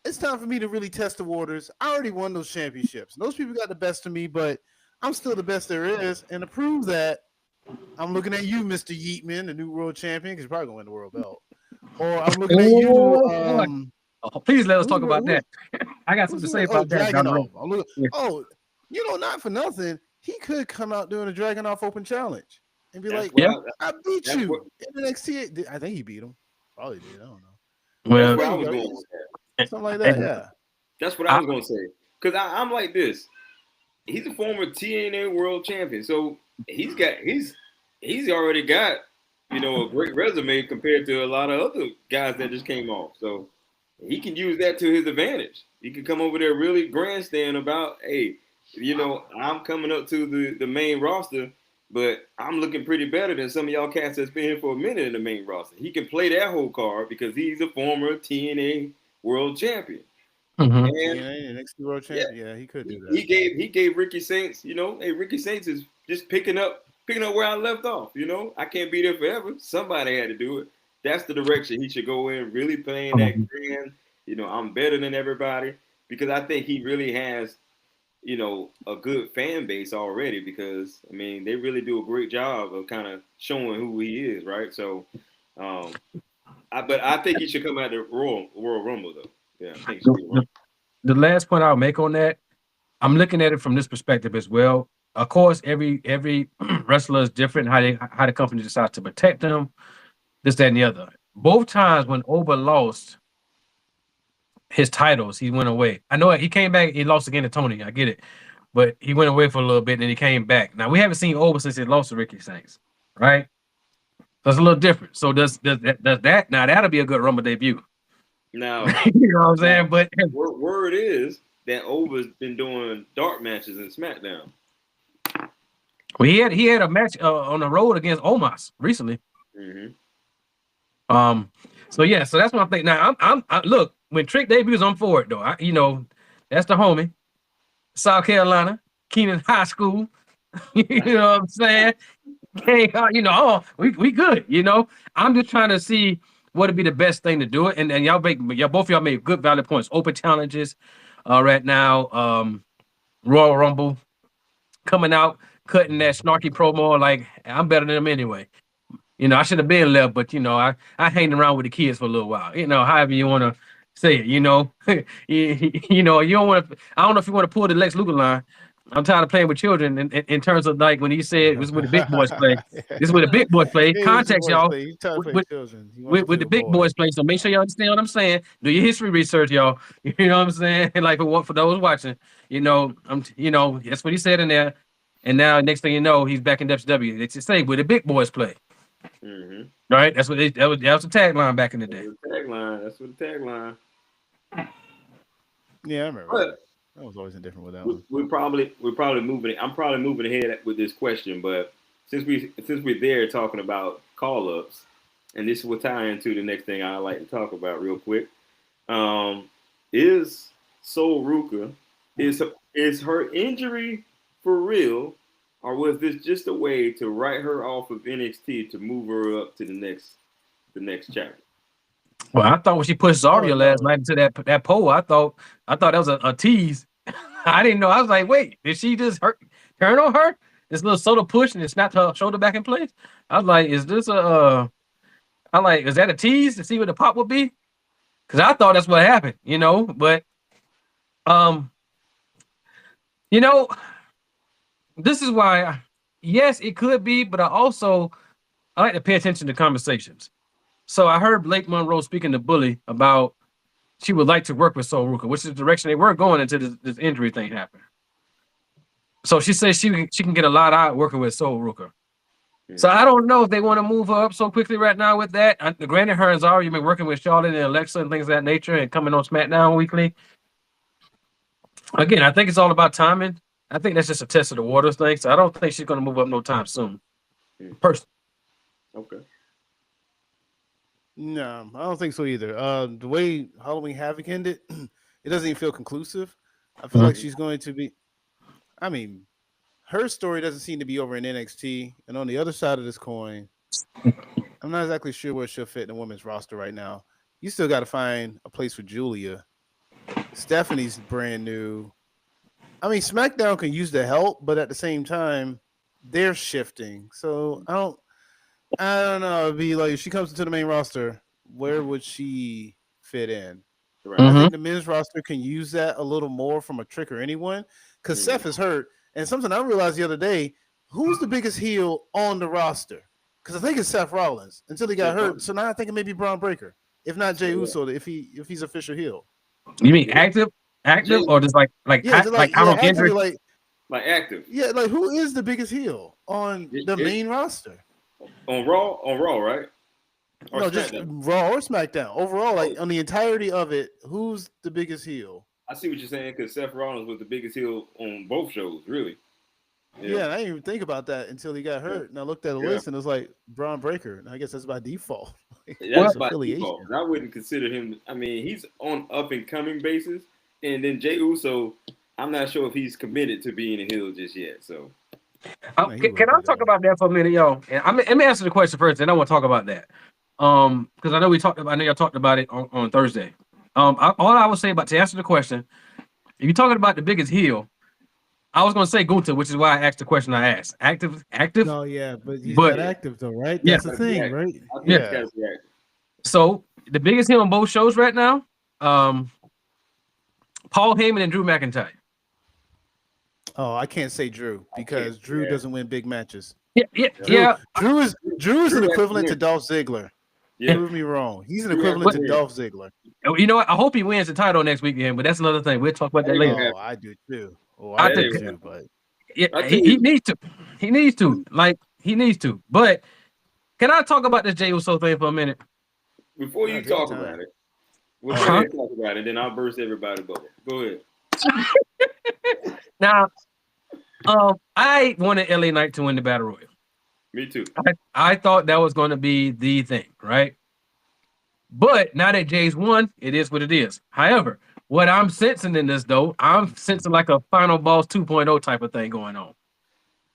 It's time for me to really test the waters. I already won those championships. Those people got the best of me, but I'm still the best there is. And to prove that, I'm looking at you, Mr. Yeatman, the new world champion, because you're probably going to win the world belt. Or I'm looking at you.
Please let us talk about that. I got something to say about that.
Not for nothing. He could come out doing a Dragunov Open Challenge and be like, I beat you in NXT. I think he beat him. Probably did. I don't know.
Well, that's what I was going with that.
Something like that, yeah.
That's what I was going to say. Because I'm like this. He's a former TNA world champion. So he's already got, a great resume compared to a lot of other guys that just came off. So he can use that to his advantage. He can come over there really grandstand about, hey, I'm coming up to the main roster, but I'm looking pretty better than some of y'all cats that's been here for a minute in the main roster. He can play that whole card because he's a former TNA world champion.
Mm-hmm. And NXT world champion. Yeah, he could do that.
He gave Ricky Saints, hey, Ricky Saints is just picking up where I left off. I can't be there forever. Somebody had to do it. That's the direction he should go in, really playing that grand, I'm better than everybody, because I think he really has, a good fan base already, because, they really do a great job of kind of showing who he is, right? So, I think he should come out the Royal Rumble, though. Yeah, I think
the last point I'll make on that, I'm looking at it from this perspective as well. Of course, every wrestler is different, how the company decides to protect them, this, that, and the other. Both times when Oba lost his titles, he went away. I know he came back, he lost again to Tony, I get it. But he went away for a little bit and then he came back. Now, we haven't seen Oba since he lost to Ricky Saints, right? So it's a little different. So does that, now that'll be a good Rumble debut.
Now,
you know what I'm saying? But
word is that Oba's been doing dark matches in SmackDown.
Well, he had a match on the road against Omos recently.
Mm-hmm.
So that's what I'm thinking. Now, I'm look, when Trick debuts, I'm for it though. That's the homie, South Carolina, Keenan High School. You know what I'm saying? We good. I'm just trying to see what would be the best thing to do it. And both of y'all made good valid points. Open challenges right now. Royal Rumble coming out, cutting that snarky promo like I'm better than them anyway. I should have been left, but I hanged around with the kids for a little while. However you want to say it. You don't want to. I don't know if you want to pull the Lex Luger line. I'm tired of playing with children in terms of like when he said this is where the big boys play. This is where the big boys play. Context, y'all. With the big boys play. So make sure you understand what I'm saying. Do your history research, y'all. You know what I'm saying? Like for those watching, that's what he said in there. And now next thing you know, he's back in WCW. They just say where the big boys play.
Mm-hmm.
Right? That was the tagline back in the day.
That's what the tagline.
Yeah, I remember. I was always indifferent with that one.
We're probably moving. I'm probably moving ahead with this question, but since we're there talking about call-ups, and this will tie into the next thing I like to talk about real quick. Is Sol Ruca is her injury for real, or was this just a way to write her off of NXT to move her up to the next chapter?
Well, I thought when she pushed Zarya last night into that pole, I thought that was a tease. I didn't know. I was like, wait, did she just turn on her? This little soda push and it snapped her shoulder back in place. I was like, is this is that a tease to see what the pop would be? Because I thought that's what happened, But this is why, yes, it could be, but I like to pay attention to conversations. So I heard Blake Monroe speaking to Bully about she would like to work with Sol Ruca, which is the direction they were going until this injury thing happened. So she says she can get a lot out working with Sol Ruca. Yeah. So I don't know if they want to move her up so quickly right now with that. Granted, her and Zarya been working with Charlotte and Alexa and things of that nature and coming on SmackDown weekly. Again, I think it's all about timing. I think that's just a test of the waters thing. So I don't think she's going to move up no time soon. Personally.
Okay.
No, I don't think so either. The way Halloween Havoc ended, it doesn't even feel conclusive. I feel like she's going to be. I mean, her story doesn't seem to be over in NXT, and on the other side of this coin, I'm not exactly sure where she'll fit in the women's roster right now. You still got to find a place for Julia. Stephanie's brand new. I mean, SmackDown can use the help, but at the same time, they're shifting. So I don't know. It'd be like if she comes into the main roster, where would she fit in?
Right.
I think the men's roster can use that a little more from a Trick or anyone because
Mhm.
Seth is hurt. And something I realized the other day, who's the biggest heel on the roster? Because I think it's Seth Rollins until he got
Seth
hurt.
Rollins.
So now I think it may be Braun Breaker, if not Jey
Yeah.
Uso, if he's official heel.
You mean active,
Jay-
or just like
Yeah, just
like out on
actually,
injury?
Like active
like who is the biggest heel on the main roster?
on Raw, right? Or
No, just
SmackDown?
Raw or SmackDown. Overall, like on the entirety of it, who's the biggest heel?
I see what you're saying because Seth Rollins was the biggest heel on both shows, really.
Yeah, I didn't even think about that until he got hurt. And I looked at the
Yeah.
list and it was like Braun Breaker. And I guess that's by default.
That's by
affiliation.
default. I wouldn't consider him. I mean, he's on up and coming basis, and then Jey Uso. I'm not sure if he's committed to being a heel just yet. So
Man, he
Can I
looked
talk
good.
about that for a minute, yo? And let me answer the question first, and I want to talk about that. Because I know I know y'all talked about it on Thursday. All I would say about to answer the question, if you're talking about the biggest heel, I was going to say Gunther, which is why I asked the question I asked. Active.
No, yeah, but he's
But-
not active though, right?
Yeah.
That's the thing, right?
I think
Yeah.
it's gotta be active.
So the biggest heel on both shows right now, Paul Heyman and Drew McIntyre.
Oh, I can't say Drew because Drew
yeah.
doesn't win big matches.
Yeah.
Drew is an
Drew
equivalent to
has-
Dolph Ziggler.
Yeah,
Prove me wrong. He's an
Drew has
equivalent to
wins.
Dolph Ziggler.
You know what? I hope he wins the title next weekend, but that's another thing. We'll talk about that
There you
later.
go.
Oh, I do too. Oh,
I
I do
think-
too. But
Yeah,
I tell
he
you-
needs to. He needs to. Like he needs to. But can I talk about this Jey Uso thing for a minute?
Before
Yeah,
you
take your
talk
time.
about it, we'll
Uh-huh.
go ahead and talk about it. Then I'll burst everybody's bubble. Go ahead.
Now, I wanted LA Knight to win the Battle Royal.
Me too.
I thought that was going to be the thing, right? But now that Jay's won, it is what it is. However, what I'm sensing in this, though, I'm sensing like a Final Boss 2.0 type of thing going on.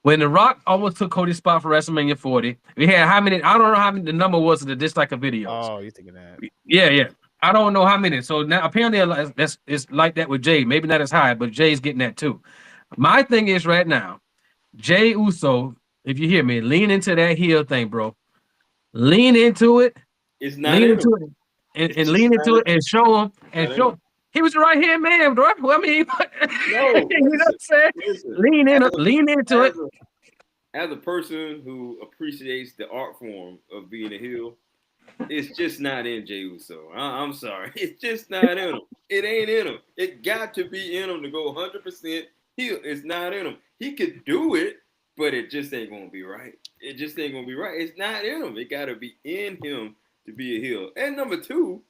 When The Rock almost took Cody's spot for WrestleMania 40, we had how many? I don't know how many the number was of the dislike of videos.
oh, you're thinking that.
Yeah. I don't know how many. So now apparently it's like that with Jay. Maybe not as high, but Jay's getting that too. My thing is right now, Jey Uso, if you hear me, lean into that heel thing, bro. Lean into it.
It's not
Lean
in
into
him.
it and
It's
lean
just
into
not
it and show him and
not
show
in
him. He was the right hand man, bro. I mean, you know what I'm saying?
Listen,
Lean into it.
as a person who appreciates the art form of being a heel, it's just not in Jey Uso. I'm sorry. It's just not in him. It ain't in him. It got to be in him to go 100% heel. It's not in him. He could do it, but it just ain't going to be right. It just ain't going to be right. It's not in him. It got to be in him to be a heel. And number two,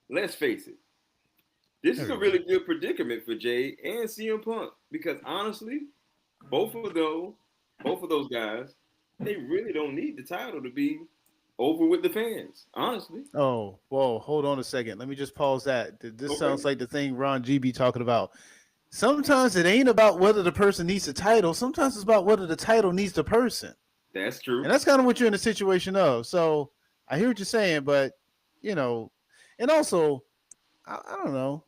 let's face it. This is a really good predicament for Jay and CM Punk because honestly, both of those guys, they really don't need the title to be over with the fans. Honestly,
Oh, whoa, hold on a second. Let me just pause that. This
Okay.
sounds like the thing Ron G be talking about. Sometimes it ain't about whether the person needs the title. Sometimes it's about whether the title needs the person.
that's true.
And that's kind of what you're in a situation of. So I hear what you're saying, but and also, I don't know.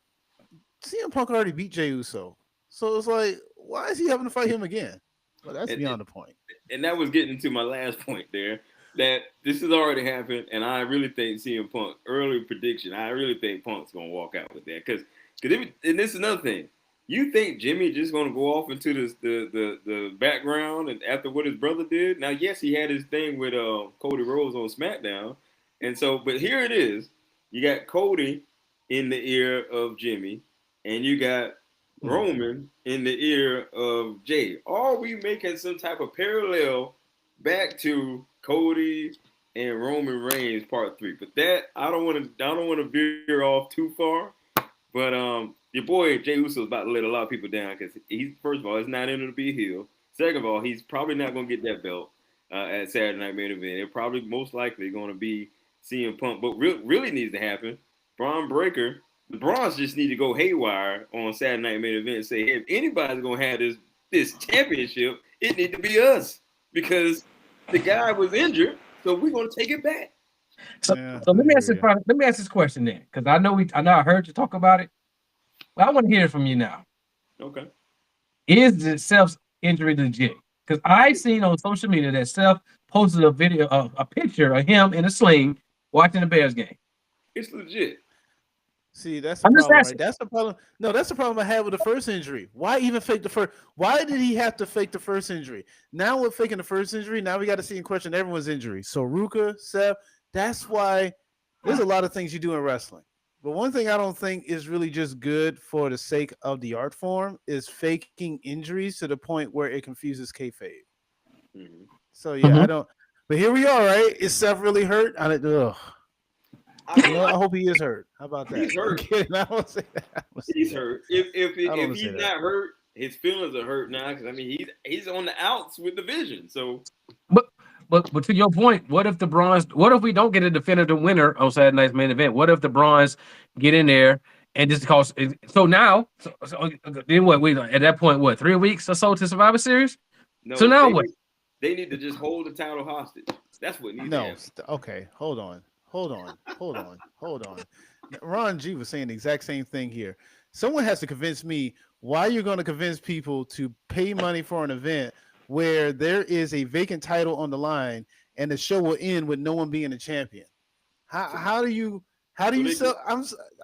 CM Punk already beat Jey Uso. So it's like, why is he having to fight him again? Well, that's beyond the point.
And that was getting to my last point there. That this has already happened, and I really think CM Punk early prediction. I really think Punk's gonna walk out with that because and this is another thing. You think Jimmy just gonna go off into the background and after what his brother did? Now, yes, he had his thing with Cody Rhodes on SmackDown, and so but here it is. You got Cody in the ear of Jimmy, and you got Roman in the ear of Jay. Are we making some type of parallel back to Cody and Roman Reigns Part 3? But that I don't want to veer off too far. But your boy Jey Uso is about to let a lot of people down because he's first of all, it's not in to be a heel. Second of all, he's probably not going to get that belt at Saturday Night Main Event. It's probably most likely going to be CM Punk. But really needs to happen, Braun Breaker. The Browns just need to go haywire on Saturday Night Main Event and say, hey, if anybody's going to have this championship, it need to be us because the guy was injured, so we're going to take it back.
So let me ask this question then, because I know I heard you talk about it, but I want to hear it from you now.
Okay.
Is the Seth's injury legit? Because I seen on social media that Seth posted a video of a picture of him in a sling watching the Bears game.
It's legit.
See, that's the problem, right? That's the problem. No, that's the problem I had with the first injury. Why even fake the first? Why did he have to fake the first injury? Now we're faking the first injury. Now we got to see and question everyone's injury. So Ruka, Seth, that's why there's a lot of things you do in wrestling. But one thing I don't think is really just good for the sake of the art form is faking injuries to the point where it confuses kayfabe. Mm-hmm. So yeah, I don't. But here we are, right? Is Seth really hurt? I hope he is hurt. How about that?
He's hurt.
I won't say that.
He's hurt. If he's not hurt, his feelings are hurt now. Because I mean, he's on the outs with the vision. So,
but to your point, what if we don't get a definitive winner on Saturday Night's Main Event? What if the Browns get in there and just cause? So now, then what? We at that point, what 3 weeks or so to Survivor Series?
No.
So now what?
They need to just hold the title hostage. That's what needs to happen.
Okay, hold on. Ron G was saying the exact same thing here. Someone has to convince me why you're going to convince people to pay money for an event where there is a vacant title on the line and the show will end with no one being a champion. How do you sell?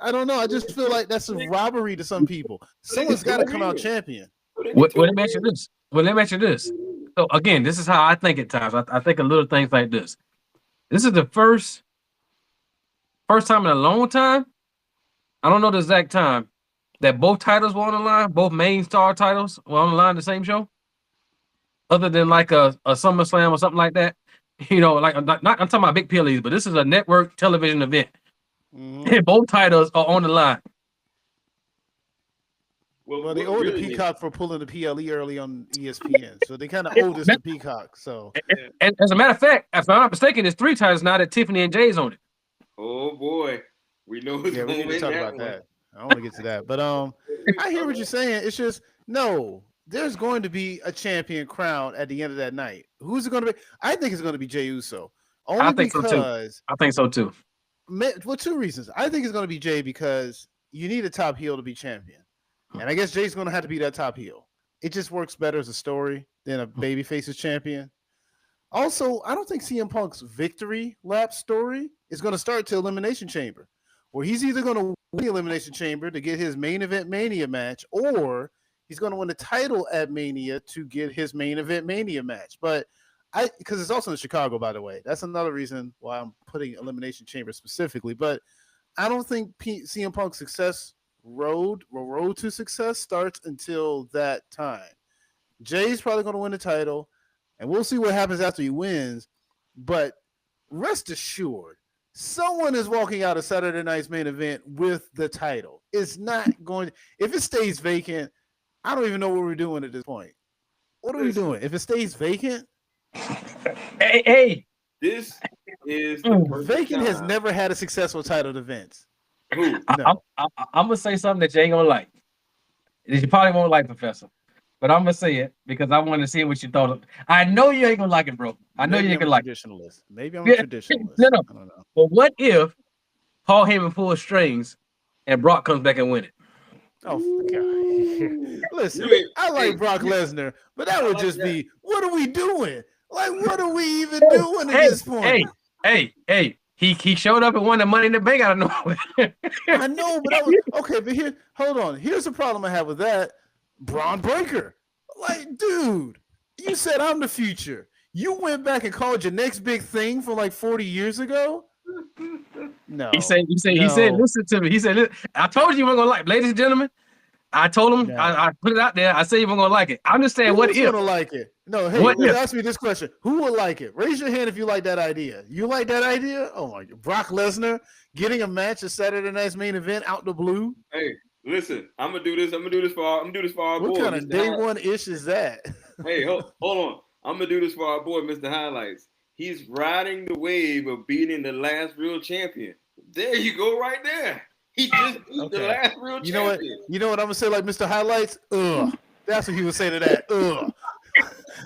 I don't know. I just feel like that's a robbery to some people. Someone's got to come out champion.
Let me mention this. So again, this is how I think at times. I think of little things like this. This is the first time in a long time, I don't know the exact time, that both titles were on the line, both main star titles were on the line the same show. Other than like a SummerSlam or something like that. You know, like I'm talking about big PLEs, but this is a network television event. Mm-hmm. And both titles are on the line.
Well, they owe the Peacock for pulling the PLE early on ESPN. So they kind of owe this to Peacock. So
and as a matter of fact, if I'm not mistaken, there's 3 titles now that Tiffany and Jay's on it.
Oh boy, we know who's
we need to talk about that. I want to get to that, but I hear what you're saying. It's just there's going to be a champion crowned at the end of that night. Who's it going to be? I think it's going to be Jey Uso.
I think so too.
Well, 2 reasons. I think it's going to be Jey because you need a top heel to be champion, and I guess Jay's going to have to be that top heel. It just works better as a story than a babyface's champion. Also, I don't think CM Punk's victory lap story is going to start to Elimination Chamber, where he's either going to win the Elimination Chamber to get his main event Mania match, or he's going to win the title at Mania to get his main event Mania match. But because it's also in Chicago, by the way, that's another reason why I'm putting Elimination Chamber specifically. But I don't think CM Punk's success road to success starts until that time. Jay's probably going to win the title. And we'll see what happens after he wins. But rest assured, someone is walking out of Saturday Night's Main Event with the title. It's not going to, if it stays vacant, I don't even know what we're doing at this point. What are we doing? If it stays vacant?
Hey.
This is
vacant has never had a successful title defense.
No. I'm going to say something that you ain't going to like. You probably won't like, Professor. But I'm gonna say it because I want to see what you thought of. I know you ain't gonna like it, bro. I know you ain't gonna like it.
Maybe I'm a traditionalist.
No.
I don't know.
But what if Paul Heyman pulls strings and Brock comes back and win it?
Oh God! Listen, I like Brock Lesnar, but that would just be what are we doing? Like, what are we even doing at this point?
Hey! He showed up and won the Money in the Bank out of nowhere.
I know, but okay. But here, hold on. Here's the problem I have with that. Braun Breaker. Like, dude, you said I'm the future. You went back and called your next big thing from like 40 years ago? No.
He said, listen to me. He said, I told you weren't gonna like, ladies and gentlemen, I told him,
No.
I put it out there. I say you're gonna like it. I'm just saying, what
Who's
if?
gonna like it? No, hey,
What if?
ask me this question: who would like it? Raise your hand if you like that idea. You like that idea? Oh my God, Brock Lesnar getting a match at Saturday Night's Main Event out the blue.
Hey, listen, I'm gonna do this. I'm gonna do this for our
What
boy.
kind of
Mr.
day
High-
one ish is that?
Hey, hold on. I'm gonna do this for our boy, Mr. Highlights. He's riding the wave of beating the last real champion. There you go, right there. He just beat the last real
You know what?
champion.
You know what I'm gonna say, like Mr. Highlights? Ugh. That's what he would say to that. Ugh.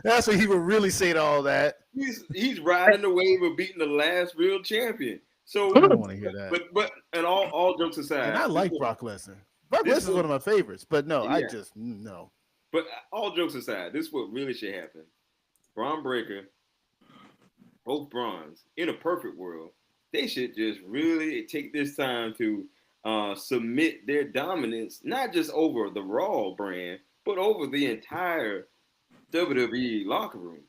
That's what he would really say to all that.
He's riding the wave of beating the last real champion. So
I don't want to hear that.
but and all jokes aside,
And I like Brock Lesnar. Brock Lesnar is one of my favorites, but no, I
Yeah.
just no.
But all jokes aside, this is what really should happen. Braun Breaker, both Brauns, in a perfect world, they should just really take this time to submit their dominance, not just over the Raw brand, but over the entire WWE locker room.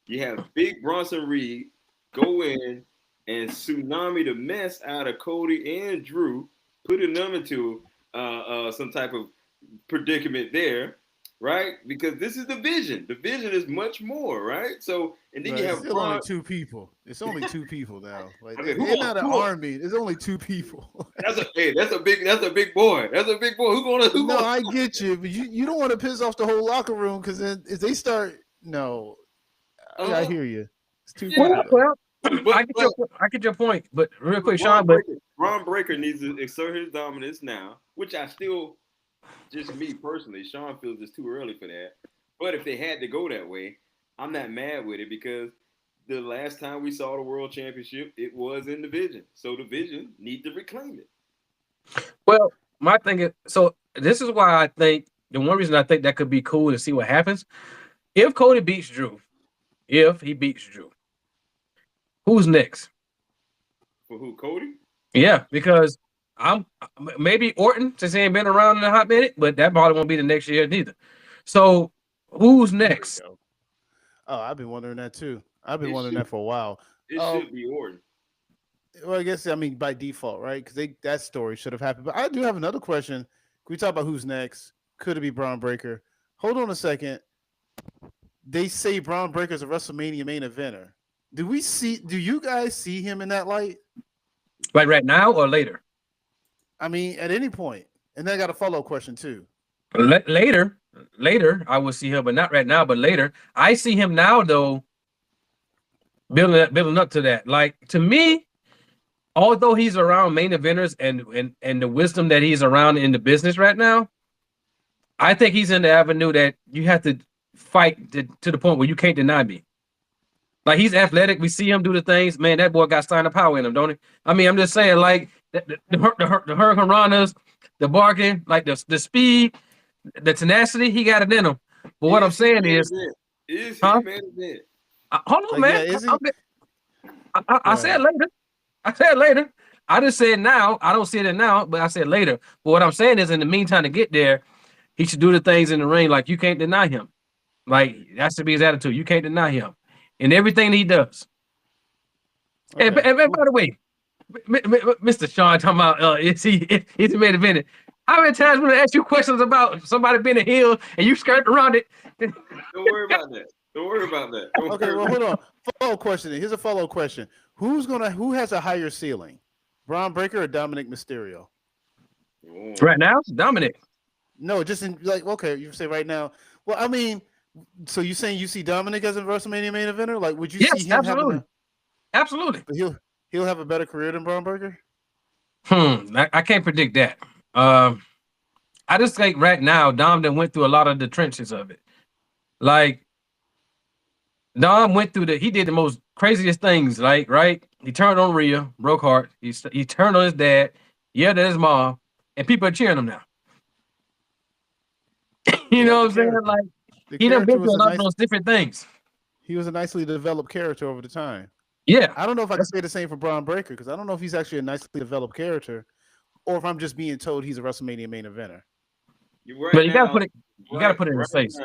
You have Big Bronson Reed go in and tsunami the mess out of Cody and Drew, putting them into some type of predicament there, right? Because this is the vision. The vision is much more, right? So, and then
But
you
it's
have
still
Braun.
only two people. It's only two people now. Like
I mean,
they're not an army. There's only two people.
That's a big boy. That's a big boy. Who
No,
gonna?
I get you, but you don't want to piss off the whole locker room because then if they start, no, I hear you. It's too
Yeah.
people.
Well, I get your point, but real quick, Sean. But
Braun Breaker needs to exert his dominance now, which I still, just me personally, Sean feels it's too early for that. But if they had to go that way, I'm not mad with it because the last time we saw the World Championship, it was in Division. So Division need to reclaim it.
well, my thing is, so this is why I think the one reason I think that could be cool to see what happens if Cody beats Drew. If he beats Drew, who's next?
For who, Cody?
Yeah, because I'm maybe Orton since he ain't been around in a hot minute, but that probably won't be the next year neither. So who's next?
Oh, I've been wondering that too. I've been
It
wondering
should-
that for a while.
It should be Orton.
Well, I guess by default, right? Because that story should have happened. But I do have another question. Can we talk about who's next? Could it be Braun Breaker? Hold on a second. They say Braun Breaker is a WrestleMania main eventer. Do you guys see him in that light?
Like right now or later?
I mean, at any point. And then I got a follow-up question too.
Later, I will see him, but not right now. But later, I see him now though, building up to that. Like to me, although he's around main eventers and the wisdom that he's around in the business right now, I think he's in the avenue that you have to fight to the point where you can't deny me. Like he's athletic. We see him do the things. Man, that boy got sign of power in him, don't he? I mean, I'm just saying, like the Hurricane Ranas, the barking, like the speed, the tenacity, he got it in him. But what I'm saying is
he
huh?
man event?
Hold on,
Like,
man.
yeah, is he?
I said later. I said later. I just said now. I don't see it now, but I said later. But what I'm saying is, in the meantime, to get there, he should do the things in the ring like you can't deny him. Like that should be his attitude. You can't deny him in everything he does.
Okay.
And by the way, Mr. Sean talking about is he main event? How many times when I ask you questions about somebody being a heel and you skirt around it?
Don't worry about that.
Okay, well, hold on. Follow-up question. Here's a follow-up question. Who has a higher ceiling? Braun Breaker or Dominic Mysterio?
Right now, Dominic.
No, just in like okay, you say right now. Well, I mean, so you saying you see Dominic as a WrestleMania main eventer? Like, would you see him
absolutely. Absolutely.
He'll have a better career than Braun Breaker?
I can't predict that. I just think right now Dom that went through a lot of the trenches of it. Like Dom went through he did the most craziest things, like right. He turned on Rhea, broke heart. He turned on his dad, yelled at his mom, and people are cheering him now. You know what I'm saying? Like he done been through a lot of those different things.
He was a nicely developed character over the time.
Yeah.
I don't know if I can say the same for Braun Breaker because I don't know if he's actually a nicely developed character or if I'm just being told he's a WrestleMania main eventer.
But you gotta put it in his face.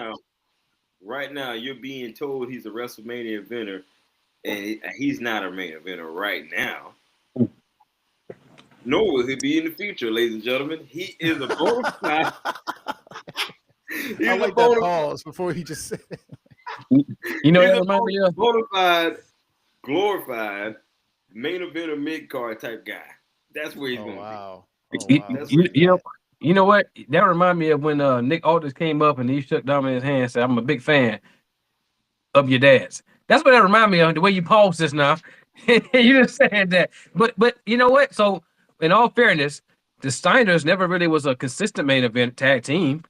Right now, you're being told he's a WrestleMania eventer, and he's not a main eventer right now. Nor will he be in the future, ladies and gentlemen. He is a bona fide He's
I
a
like that
bona,
pause before he just said.
You know
he's
what that
a
remind me of?
bona fide, glorified main event or mid card type guy. That's where he's
Oh
gonna
wow.
You,
Oh wow.
That's
you,
what
you know, you know what? That remind me of when Nick Aldis came up and he shook Dominic's hand and said, "I'm a big fan of your dad's." That's what that remind me of. The way you paused this now, you just said that. But you know what? So in all fairness, the Steiners never really was a consistent main event tag team.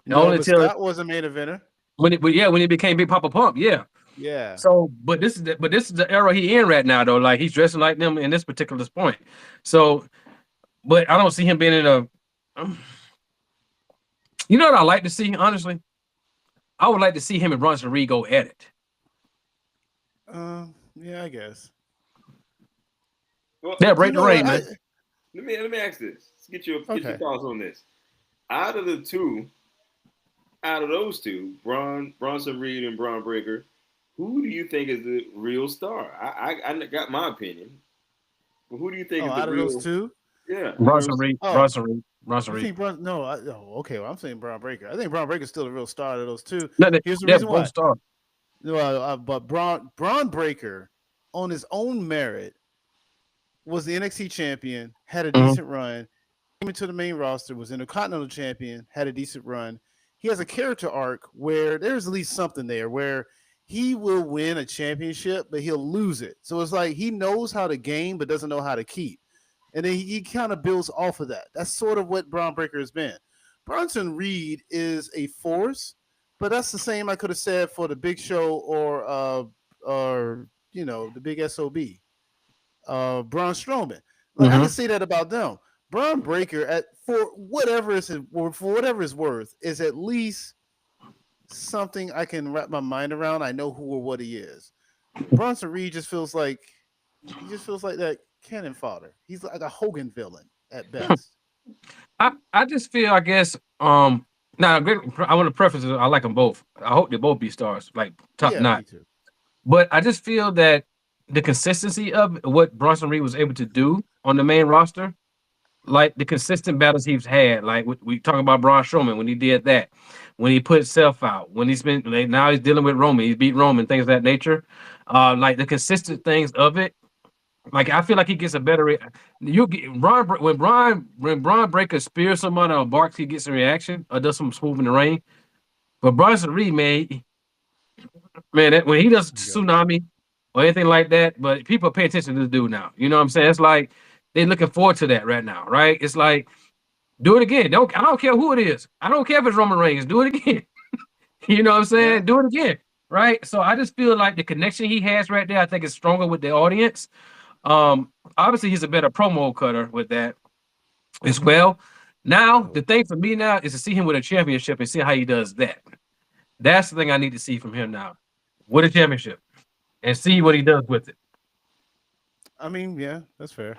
No,
Only
but
until
Scott was a main eventer.
when it became Big Papa Pump, yeah.
Yeah.
So, but this is the era he in right now though. Like he's dressing like them in this particular point. So, but I don't see him being in a. You know what I like to see, honestly? I would like to see him and Bronson Reed go at it.
Yeah, I guess.
Well,
Yeah, break the
know
rain,
what?
man.
let me ask this. Let's get your
Okay.
thoughts on this. Out of those two, Bronson Reed and Braun Breaker, who do you think is the real star? I got my opinion. But who do you think is the
Out of
real?
those two?
Yeah,
Bronson Reed.
Oh.
Bronson Reed.
You
Bronson Reed.
think no, okay. Well, I'm saying Braun Breaker. I think Braun Breaker's still the real star of those two.
No,
Here's the
they're
reason why.
both stars.
But Braun Breaker, on his own merit, was the NXT champion, had a decent run, came into the main roster, was Intercontinental champion, had a decent run. He has a character arc where there's at least something there where he will win a championship, but he'll lose it. So it's like he knows how to gain, but doesn't know how to keep. And then he kind of builds off of that. That's sort of what Braun Breaker has been. Bronson Reed is a force, but that's the same I could have said for the Big Show or the Big SOB, Braun Strowman. Like I can say that about them. Braun Breaker for whatever it's worth is at least something I can wrap my mind around. I know who or what he is. Bronson Reed just feels like that cannon fodder. He's like a Hogan villain at best.
I just feel, I guess, now I want to preface it, I like them both. I hope they both be stars, like top notch. But I just feel that the consistency of what Bronson Reed was able to do on the main roster, like the consistent battles he's had, like we talk about Braun Strowman when he did that, when he put himself out, when he's been now he's dealing with Roman, he's beat Roman, things of that nature. Like the consistent things of it. Like I feel like he gets a better. You get when Braun Breaker spears someone or barks, he gets a reaction or does some smooth in the ring. But Bronson Reed, man, when he does tsunami or anything like that, but people pay attention to this dude now. You know what I'm saying? It's like they're looking forward to that right now, right? It's like do it again. I don't care who it is. I don't care if it's Roman Reigns. Do it again. You know what I'm saying? Yeah. Do it again, right? So I just feel like the connection he has right there, I think, is stronger with the audience. Obviously he's a better promo cutter with that as well. Now the thing for me now is to see him with a championship and see how he does that. That's the thing I need to see from him now with a championship and see what he does with it.
I mean, yeah, that's fair.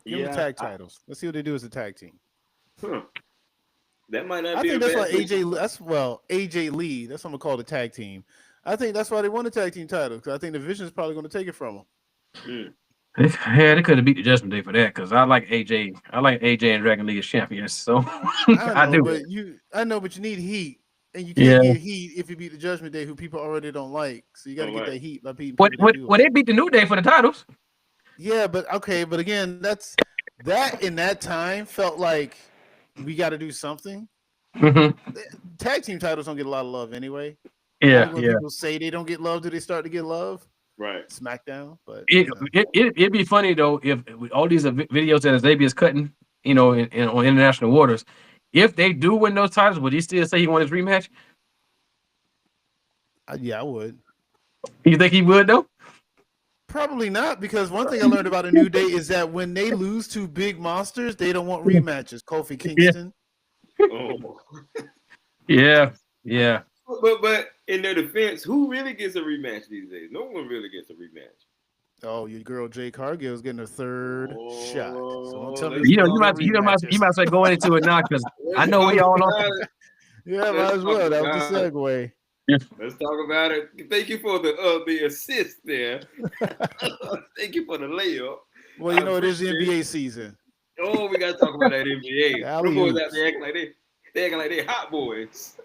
Give him the tag titles. Let's see what they do as a tag team.
That might not
I
be.
think that's why AJ Lee. That's what I'm gonna call the tag team. I think that's why they won the tag team title because I think the Vision is probably going to take it from them.
Yeah, they could have beat the Judgment Day for that because I like AJ. I like AJ and Dragon Lee as champions. So I do.
But you need heat, and you can't get heat if you beat the Judgment Day, who people already don't like. So you got to get that heat by beating.
They beat the New Day for the titles.
Yeah, but again, that in that time felt like we got to do something. Tag team titles don't get a lot of love anyway.
Yeah,
when people say they don't get love, do they start to get love?
Right.
SmackDown, but
it'd be funny though if with all these videos that Xavier's cutting, on international waters, if they do win those titles, would he still say he won his rematch?
Yeah, I would.
You think he would though?
Probably not, because one thing I learned about a New Day is that when they lose to big monsters, they don't want rematches. Kofi Kingston.
Yeah.
But in their defense, who really gets a rematch these days? No one really gets a rematch.
Oh, your girl Jade Cargill is getting her third shot. So don't tell me
you might say go into it now because I know we all on.
Yeah, might as well. That was the segue.
Let's talk about it. Thank you for the assist there. Thank you for the layup.
Well, it is the NBA season.
Oh, we got to talk about that NBA. Them boys out there acting like They acting like they hot boys.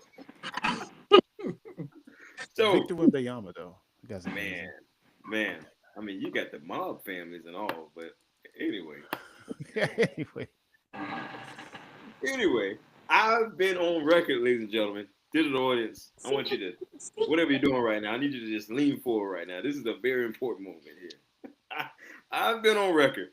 So
Victor Wembanyama, though. You guys are
man. I mean, you got the mob families and all, but anyway. Anyway, I've been on record, ladies and gentlemen. Digital audience, I want you to, whatever you're doing right now, I need you to just lean forward right now. This is a very important moment here. I've been on record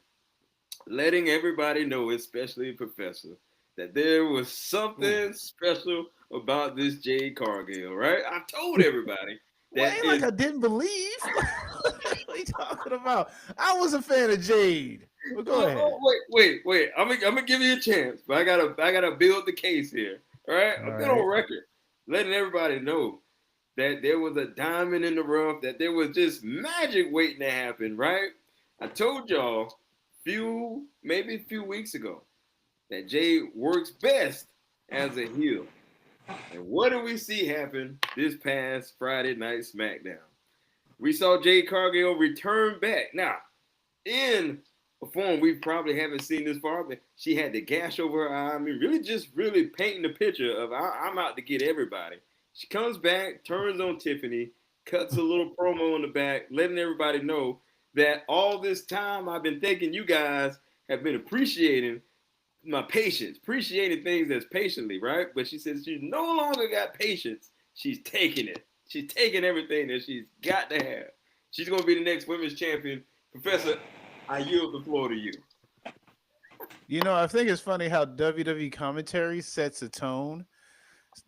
letting everybody know, especially Professor, that there was something special about this Jade Cargill, right? I told everybody that.
Well, like I didn't believe. What are you talking about? I was a fan of Jade. Well, go ahead.
Wait. I'm gonna give you a chance, but I gotta build the case here. All right? I've been on record letting everybody know that there was a diamond in the rough, that there was just magic waiting to happen, right? I told y'all maybe a few weeks ago that Jade works best as a heel. And what did we see happen this past Friday night SmackDown? We saw Jade Cargill return back. Now, in a form we probably haven't seen this far, but she had the gash over her eye. I mean, really painting the picture of I'm out to get everybody. She comes back, turns on Tiffany, cuts a little promo in the back, letting everybody know that all this time I've been thinking you guys have been appreciating my patience, appreciating things as patiently, right? But she says she no longer got patience. She's taking it. She's taking everything that she's got to have. She's going to be the next women's champion. Professor, I yield the floor to you.
You know, I think it's funny how WWE commentary sets a tone.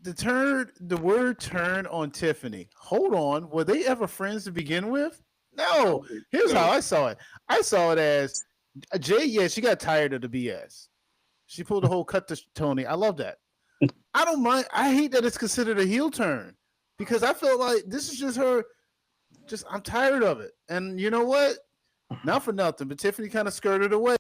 The word turn on Tiffany. Hold on. Were they ever friends to begin with? No. Here's how I saw it. I saw it as Jay, yeah, she got tired of the BS. She pulled the whole cut to Tony. I love that. I don't mind. I hate that it's considered a heel turn because I feel like this is just her. I'm tired of it. And you know what? Not for nothing, but Tiffany kind of skirted away.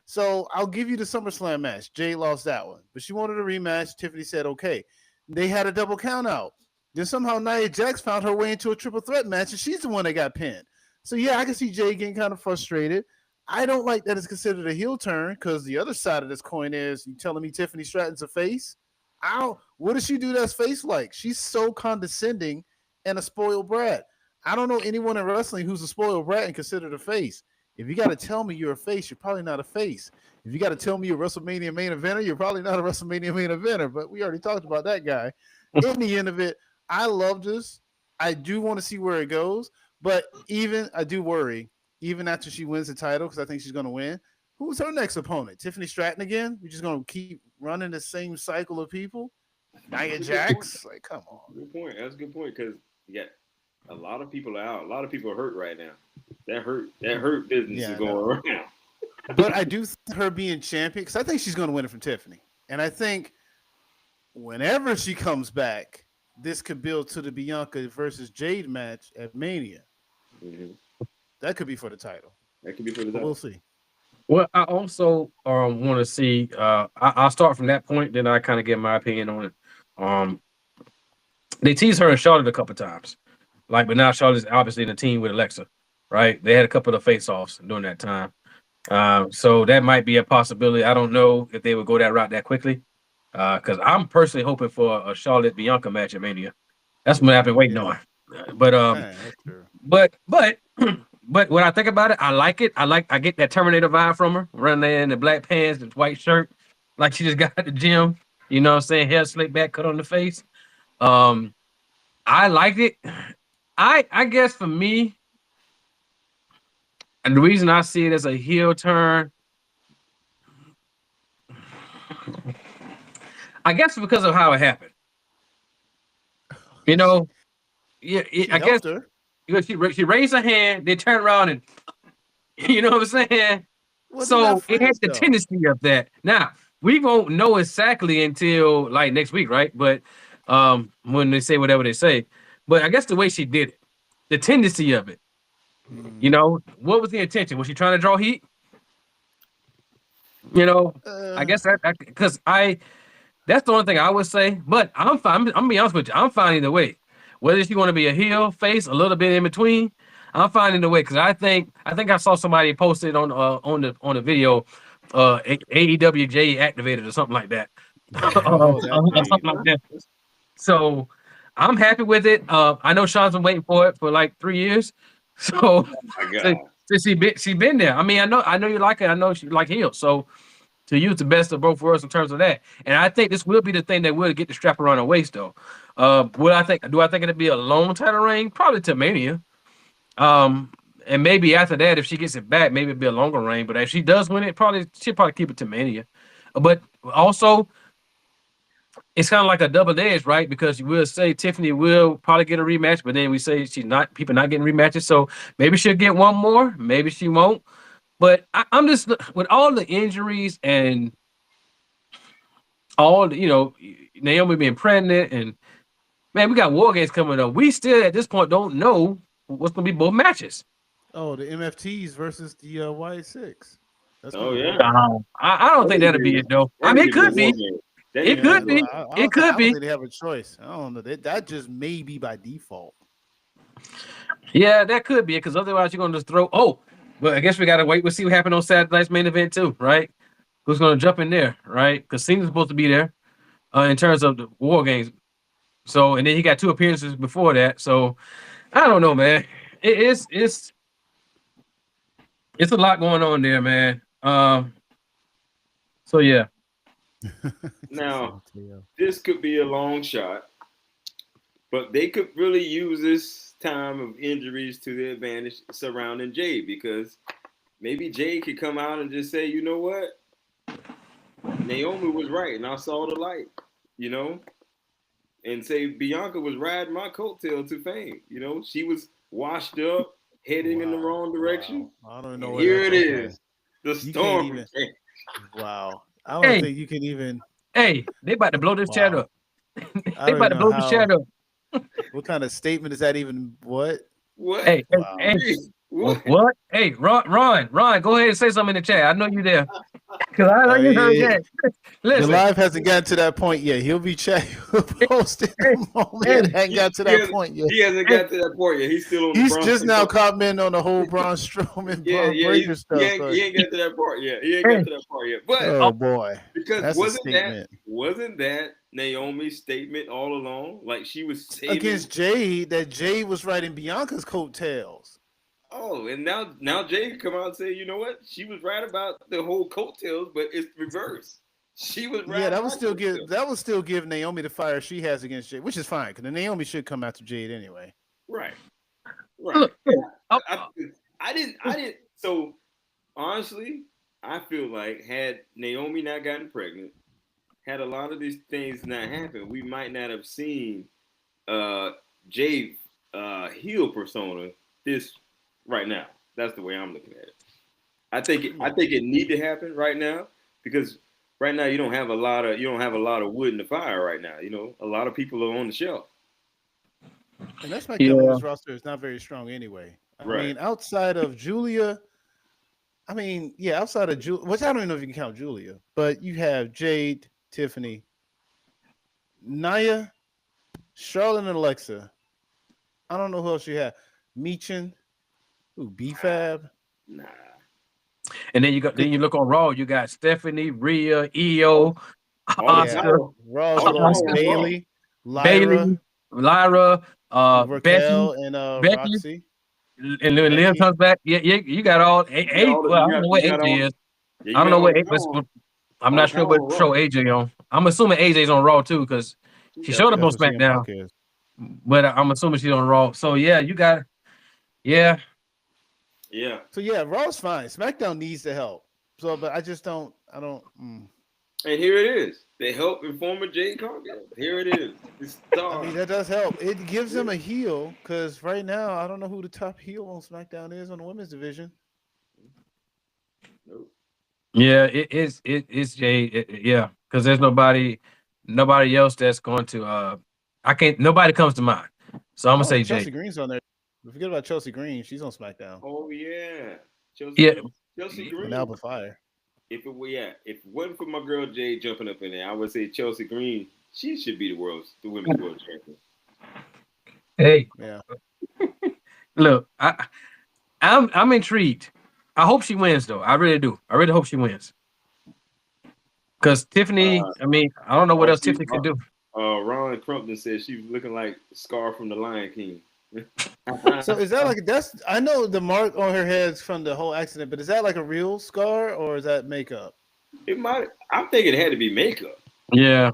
So I'll give you the SummerSlam match. Jay lost that one, but she wanted a rematch. Tiffany said, okay. They had a double count out. Then somehow Nia Jax found her way into a triple threat match, and she's the one that got pinned. So yeah, I can see Jay getting kind of frustrated. I don't like that it's considered a heel turn because the other side of this coin is you telling me Tiffany Stratton's a face? What does she do that's face like? She's so condescending and a spoiled brat. I don't know anyone in wrestling who's a spoiled brat and considered a face. If you got to tell me you're a face, you're probably not a face. If you got to tell me you're a WrestleMania main eventer, you're probably not a WrestleMania main eventer. But we already talked about that guy. In the end of it, I love this. I do want to see where it goes. But I do worry, even after she wins the title, because I think she's going to win, who's her next opponent? Tiffany Stratton again? We're just going to keep running the same cycle of people? Nia Jax? Like, come on.
Good point. That's a good point because you got a lot of people out. A lot of people are hurt right now. That hurt business is going around.
But I do think her being champion, because I think she's going to win it from Tiffany. And I think whenever she comes back, this could build to the Bianca versus Jade match at Mania. Mm-hmm. That could be for the title.
That could be for the title.
We'll see.
Well, I also want to see. I'll start from that point, then I kind of get my opinion on it. They teased her and Charlotte a couple times, but now Charlotte's obviously in the team with Alexa, right? They had a couple of face-offs during that time, so that might be a possibility. I don't know if they would go that route that quickly, because I'm personally hoping for a Charlotte Bianca match at Mania. That's what I've been waiting on. But when I think about it, I like it. I get that Terminator vibe from her, running there in the black pants, the white shirt, like she just got at the gym. You know what I'm saying? Hair slicked back, cut on the face. I like it. I guess for me, and the reason I see it as a heel turn, I guess because of how it happened. You know, I guess she raised her hand, they turned around and, you know what I'm saying? So it has the tendency of that. Now, we won't know exactly until like next week, right? But when they say whatever they say. But I guess the way she did it, the tendency of it, you know, what was the intention? Was she trying to draw heat? You know, I guess because that's the only thing I would say. But I'm fine. I'm gonna be honest with you. I'm fine either way. Whether she want to be a heel, face, a little bit in between, I'm fine either way. Because I think I saw somebody posted on the video, AEWJ activated or something like that.
Oh, that
or
great.
something like that. So I'm happy with it. I know Sean's been waiting for it for like 3 years. So,
My
so,
God.
so she been there. I mean, I know you like it. I know she like heels. So to use the best of both worlds in terms of that. And I think this will be the thing that will get the strap around her waist though. What I think do I think it'll be a long title reign? Probably to Mania. Um, and maybe after that, if she gets it back, maybe it'll be a longer reign. But if she does win it, she'll probably keep it to Mania. But also, it's kind of like a double edge, right? Because you will say Tiffany will probably get a rematch, but then we say people not getting rematches. So maybe she'll get one more, maybe she won't. But I'm just with all the injuries and all the, Naomi being pregnant and man, we got War Games coming up. We still at this point don't know what's gonna be both matches.
Oh, the MFTs versus the White Six. That's
Oh,
gonna be
yeah.
good.
I don't think that'll be it though. I mean, it could be. It
Yeah,
could be.
I
It
don't,
could
I don't
be.
think they have a choice. I don't know. That just may be by default.
Yeah, that could be it, because otherwise you're gonna just throw. Oh, well, I guess we gotta wait. We'll see what happened on Saturday night's main event too, right? Who's gonna jump in there, right? Because Cena's supposed to be there, in terms of the War Games. So, and then he got 2 appearances before that. So, I don't know, man. It's a lot going on there, man. So yeah.
Now, this could be a long shot, but they could really use this time of injuries to their advantage surrounding Jade, because maybe Jade could come out and just say, you know what? Naomi was right and I saw the light, you know? And say Bianca was riding my coattail to fame. You know, she was washed up, heading in the wrong direction.
Wow. I don't know
And
where
here it
that's
is. The
You can't
storm.
even. Wow. I don't
Hey,
think you can even.
hey, they about to blow this chat
Wow.
up.
I
They
don't
about
even
to
know
blow the chat
how.
up.
What kind of statement is that even? What?
What?
Hey,
Wow.
hey,
What?
what? Hey, Ron, go ahead and say something in the chat. I know you there. Cause I know you heard that.
The
Listen,
live hasn't gotten to that point yet. He'll be posting
hey,
the moment.
hey,
It ain't got to that point yet.
He hasn't
hey,
got to that point yet. He's still on the
He's
Braun
just now
Strowman.
commenting on the whole Braun Strowman,
Yeah,
Braun Breaker stuff.
he ain't got to that part yet. He ain't
hey,
got to that part yet. But
Oh boy,
because
that's a statement
wasn't that Naomi's statement all along? Like she was saving
against Jade. That Jade was riding Bianca's coattails.
Oh, and now Jay can come out and say, you know what? She was right about the whole coattails, but it's reverse. She was right.
Yeah, that would still give Naomi the fire she has against Jade, which is fine because Naomi should come after Jade anyway.
Right.
look,
I didn't. So honestly, I feel like had Naomi not gotten pregnant, had a lot of these things not happened, we might not have seen Jade heel persona this right now. That's the way I'm looking at it. I think it need to happen right now, because right now you don't have a lot of wood in the fire right now. You know, a lot of people are on the shelf.
And that's SmackDown Women's roster is not very strong anyway. I mean, outside of Julia, outside of Julia, which I don't even know if you can count Julia, but you have Jade, Tiffany, Nia, Charlotte, and Alexa. I don't know who else you have. Michin, B-Fab.
Nah.
And then you look on Raw. You got Stephanie, Rhea, Io, Oscar,
Bailey,
Lyra,
Raquel,
Becky,
and
Roxy.
Roxy.
And then Liv comes back. Yeah, you got all eight. Well, I don't know what AJ is. I don't know what AJ. I'm not sure what show AJ on. I'm assuming AJ's on Raw too, because she showed up on SmackDown. But I'm assuming she's on Raw. So yeah, you got. Yeah.
Yeah.
So yeah, Raw's fine. SmackDown needs the help. So, but I just don't. I don't.
And here it is. They help in former Jade Cargill. Here it is.
I mean, that does help. It gives them a heel, because right now I don't know who the top heel on SmackDown is on the women's division.
Yeah, it's Jade. Yeah, because there's nobody else that's going to. Nobody comes to mind. So I'm gonna say
Chelsea
Jade.
Green's on there. Forget about Chelsea Green. She's on SmackDown.
Oh yeah,
Chelsea Green. And Alba Fire.
If it wasn't for my girl Jade jumping up in there, I would say Chelsea Green. She should be the women's world champion.
Hey,
yeah.
Look, I'm intrigued. I hope she wins, though. I really do. I really hope she wins. Because Tiffany, I mean, I don't know what else
she,
Tiffany could do.
Ron Crumpton said she was looking like Scar from the Lion King.
So is that like that's? I know the mark on her head's from the whole accident, but is that like a real scar or is that makeup?
It might. I'm thinking it had to be makeup.
Yeah.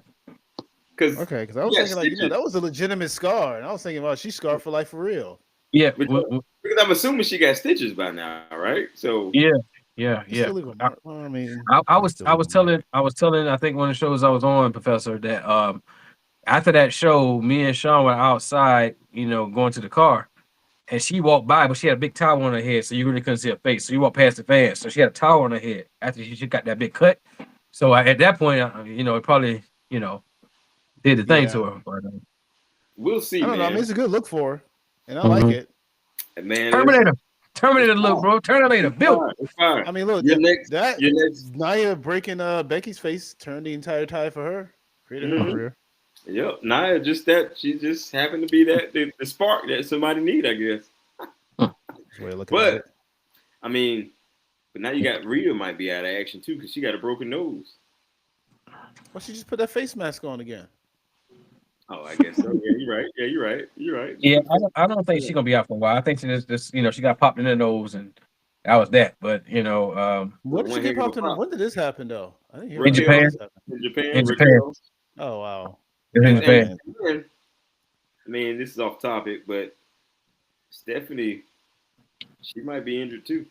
Because
I was thinking like that was a legitimate scar, and I was thinking, well, she's scarred for life for real.
Yeah.
Because I'm assuming she got stitches by now, right? So
yeah.
I mean,
I was telling I think one of the shows I was on, Professor, that after that show, me and Sean were outside, going to the car, and she walked by, but she had a big towel on her head, so you really couldn't see her face. So you walked past the fans, so she had a towel on her head after she got that big cut. So at that point, it probably, did the thing to her. But,
we'll see.
I don't know. I mean, it's a good look for her, and I like it.
Man,
Terminator look, bro. Terminator built.
I mean, look,
your next
Nia breaking Becky's face turned the entire tide for her. Created her career.
Yep, Nia she just happened to be the spark that somebody need, I guess. But I mean, now you got Rhea might be out of action too because she got a broken nose.
Well, she just put that face mask on again.
Oh, I guess so. Yeah, you're right.
Yeah, I don't think she's gonna be out for a while. I think she just she got popped in the nose and that was that. But
what did she get popped in? When did this happen though? I didn't hear
in Japan.
In Japan.
Oh wow.
In Japan.
I mean, this is off topic, but Stephanie, she might be injured too.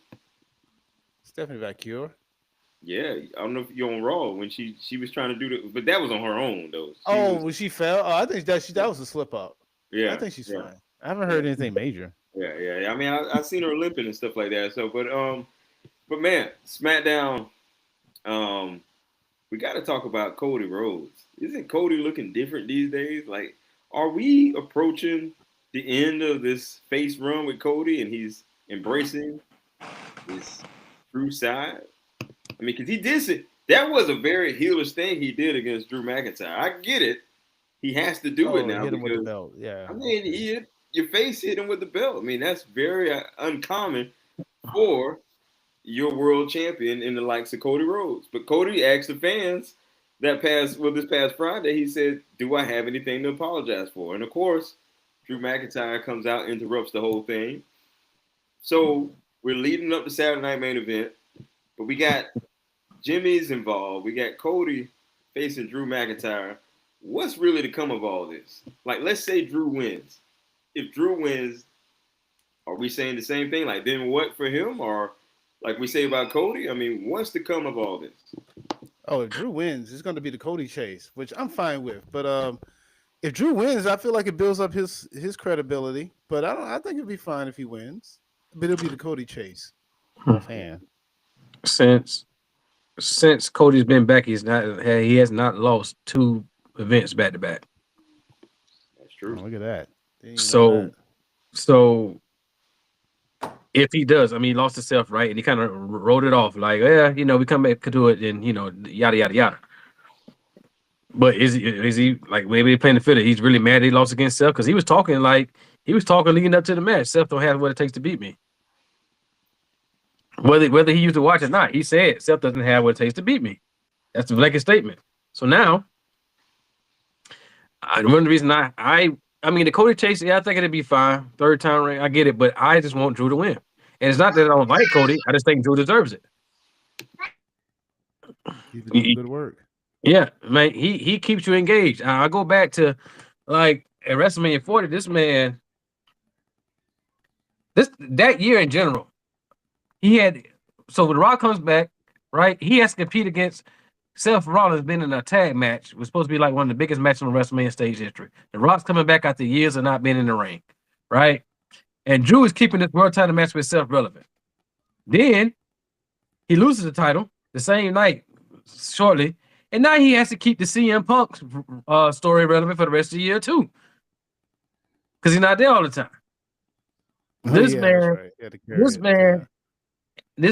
Stephanie Vacure.
Yeah, I don't know if you're on Raw when she was trying to do that, but that was on her own though.
When she fell, I think that was a slip up. Yeah, I think she's fine. I haven't heard anything major.
Yeah. I mean, I've seen her limping and stuff like that. So, but man, SmackDown. We got to talk about Cody Rhodes. Isn't Cody looking different these days? Like, are we approaching the end of this face run with Cody and he's embracing his true side? I mean, because he did say that was a very heelish thing he did against Drew McIntyre. I get it. He has to do it now.
Hit him with the belt. Yeah.
I mean, your face hit him with the belt. I mean, that's very uncommon for your world champion in the likes of Cody Rhodes. But Cody asked the fans this past Friday, he said, do I have anything to apologize for? And of course, Drew McIntyre comes out, interrupts the whole thing. So we're leading up to Saturday Night Main Event, but we got Jimmy's involved. We got Cody facing Drew McIntyre. What's really to come of all this? Like, let's say Drew wins. If Drew wins, are we saying the same thing? Like, then what for him? Or like we say about Cody? I mean, what's to come of all this?
Oh, if Drew wins, it's going to be the Cody chase, which I'm fine with. But if Drew wins, I feel like it builds up his credibility. But I think it'd be fine if he wins. But it'll be the Cody chase. Fan.
Since Cody's been back, he has not lost 2 events back to back.
That's true.
Oh, look at that.
So if he does, I mean, he lost himself, right? And he kind of wrote it off like, we come back to it and, yada, yada, yada. But is he like maybe playing the fiddle? He's really mad he lost against Seth because he was talking leading up to the match. Seth don't have what it takes to beat me. Whether he used to watch or not, he said Seth doesn't have what it takes to beat me. That's the blanket statement. So now, one of the reasons I mean, the Cody chase, I think it'd be fine. 3rd time ring, I get it, but I just want Drew to win. And it's not that I don't like Cody. I just think Drew deserves it.
He's doing good work.
Yeah, man, he keeps you engaged. I go back to like at WrestleMania 40. This man, that year in general, he had. So when Rock comes back, right, he has to compete against Seth Rollins. Been in a tag match. It was supposed to be like one of the biggest matches on the WrestleMania stage history. The Rock's coming back after years of not being in the ring, right? And Drew is keeping this world title match with Seth relevant. Then he loses the title the same night, shortly, and now he has to keep the CM Punk story relevant for the rest of the year too, because he's not there all the time. This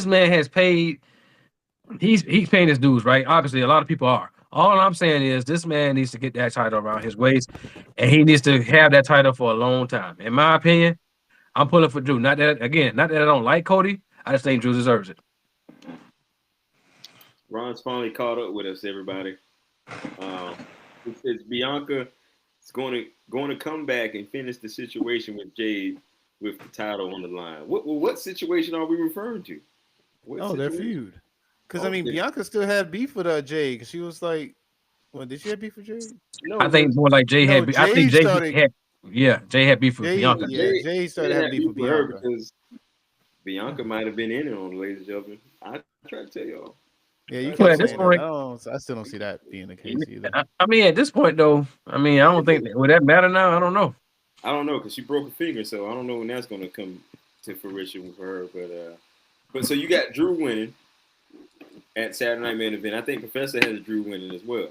man has paid. He's paying his dues, right? Obviously, a lot of people are. All I'm saying is this man needs to get that title around his waist, and he needs to have that title for a long time. In my opinion, I'm pulling for Drew. Not that I don't like Cody. I just think Drew deserves it.
Ron's finally caught up with us, everybody. It's Bianca is going to come back and finish the situation with Jade with the title on the line. What situation are we referring to?
Their feud. Because I mean, Bianca still had beef with Jade. Because she was like, "Well, did she have beef with Jade?"
No,
I think more like Jay had. Beef. I think Jay had beef with Bianca.
Jay started having beef with Bianca
because Bianca might have been in it on, ladies and gentlemen. I try to tell y'all.
Yeah, you can't say that. I still don't see that being the case either.
I mean, at this point, though, I don't think would that matter now. I don't know.
I don't know because she broke a finger, so I don't know when that's going to come to fruition for her. But so you got Drew winning at Saturday Night Main Event. I think Professor has Drew winning as well.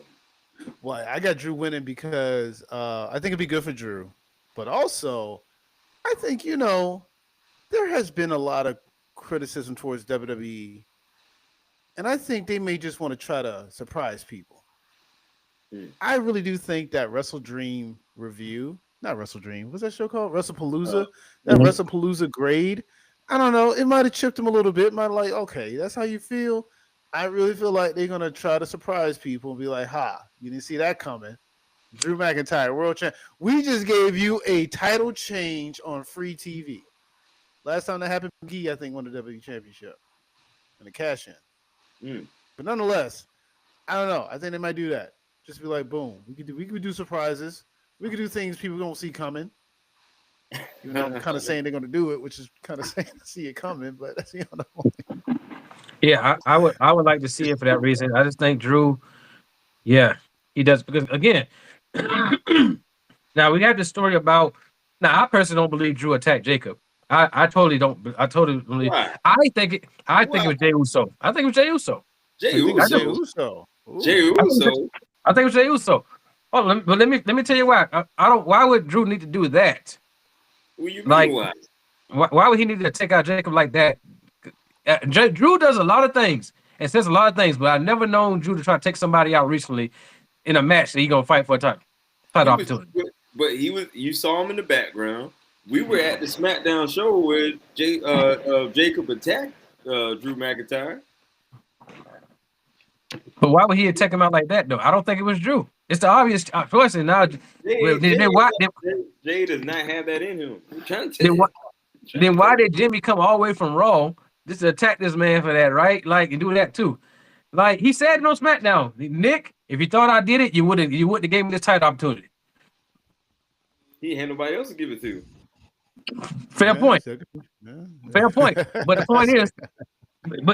Well, I got Drew winning because I think it'd be good for Drew, but also I think there has been a lot of criticism towards WWE. And I think they may just want to try to surprise people. I really do think that Wrestle Dream review, not Wrestle Dream, what's that show called? WrestlePalooza? WrestlePalooza grade. I don't know. It might have chipped them a little bit. Might have like, okay, that's how you feel. I really feel like they're going to try to surprise people and be like, you didn't see that coming. Drew McIntyre, world champ. We just gave you a title change on free TV. Last time that happened, McGee, I think, won the WWE Championship and the cash-in. But nonetheless, I don't know. I think they might do that. Just be like, boom. We could do surprises. We could do things people don't see coming. Even though I'm kind of saying they're going to do it, which is kind of saying to see it coming. But that's
Yeah, I would like to see it for that reason. I just think Drew, he does because again, now we have the story about. Now I personally don't believe Drew attacked Jacob. I totally don't. I totally believe.
Why?
I think it was Jey Uso. I think it was Jey Uso.
Jey Uso.
I think it was Jey Uso. Oh, let me tell you why. I don't. Why would Drew need to do that?
What you mean why?
Why would he need to take out Jacob like that? Drew does a lot of things and says a lot of things, but I've never known Drew to try to take somebody out recently in a match that he's gonna fight for a title opportunity.
But you saw him in the background. We were at the SmackDown show where Jacob attacked Drew McIntyre.
But why would he attack him out like that, though? I don't think it was Drew. It's the obvious choice. And now,
Jay does not have that in him. I'm trying to tell you.
Then why did Jimmy come all the way from Raw just to attack this man for that, right? Like, and do that too. Like he said it on SmackDown. Nick, if you thought I did it, you wouldn't have gave me this title opportunity.
He had nobody else to give it to.
Fair point. Fair point. But the point is,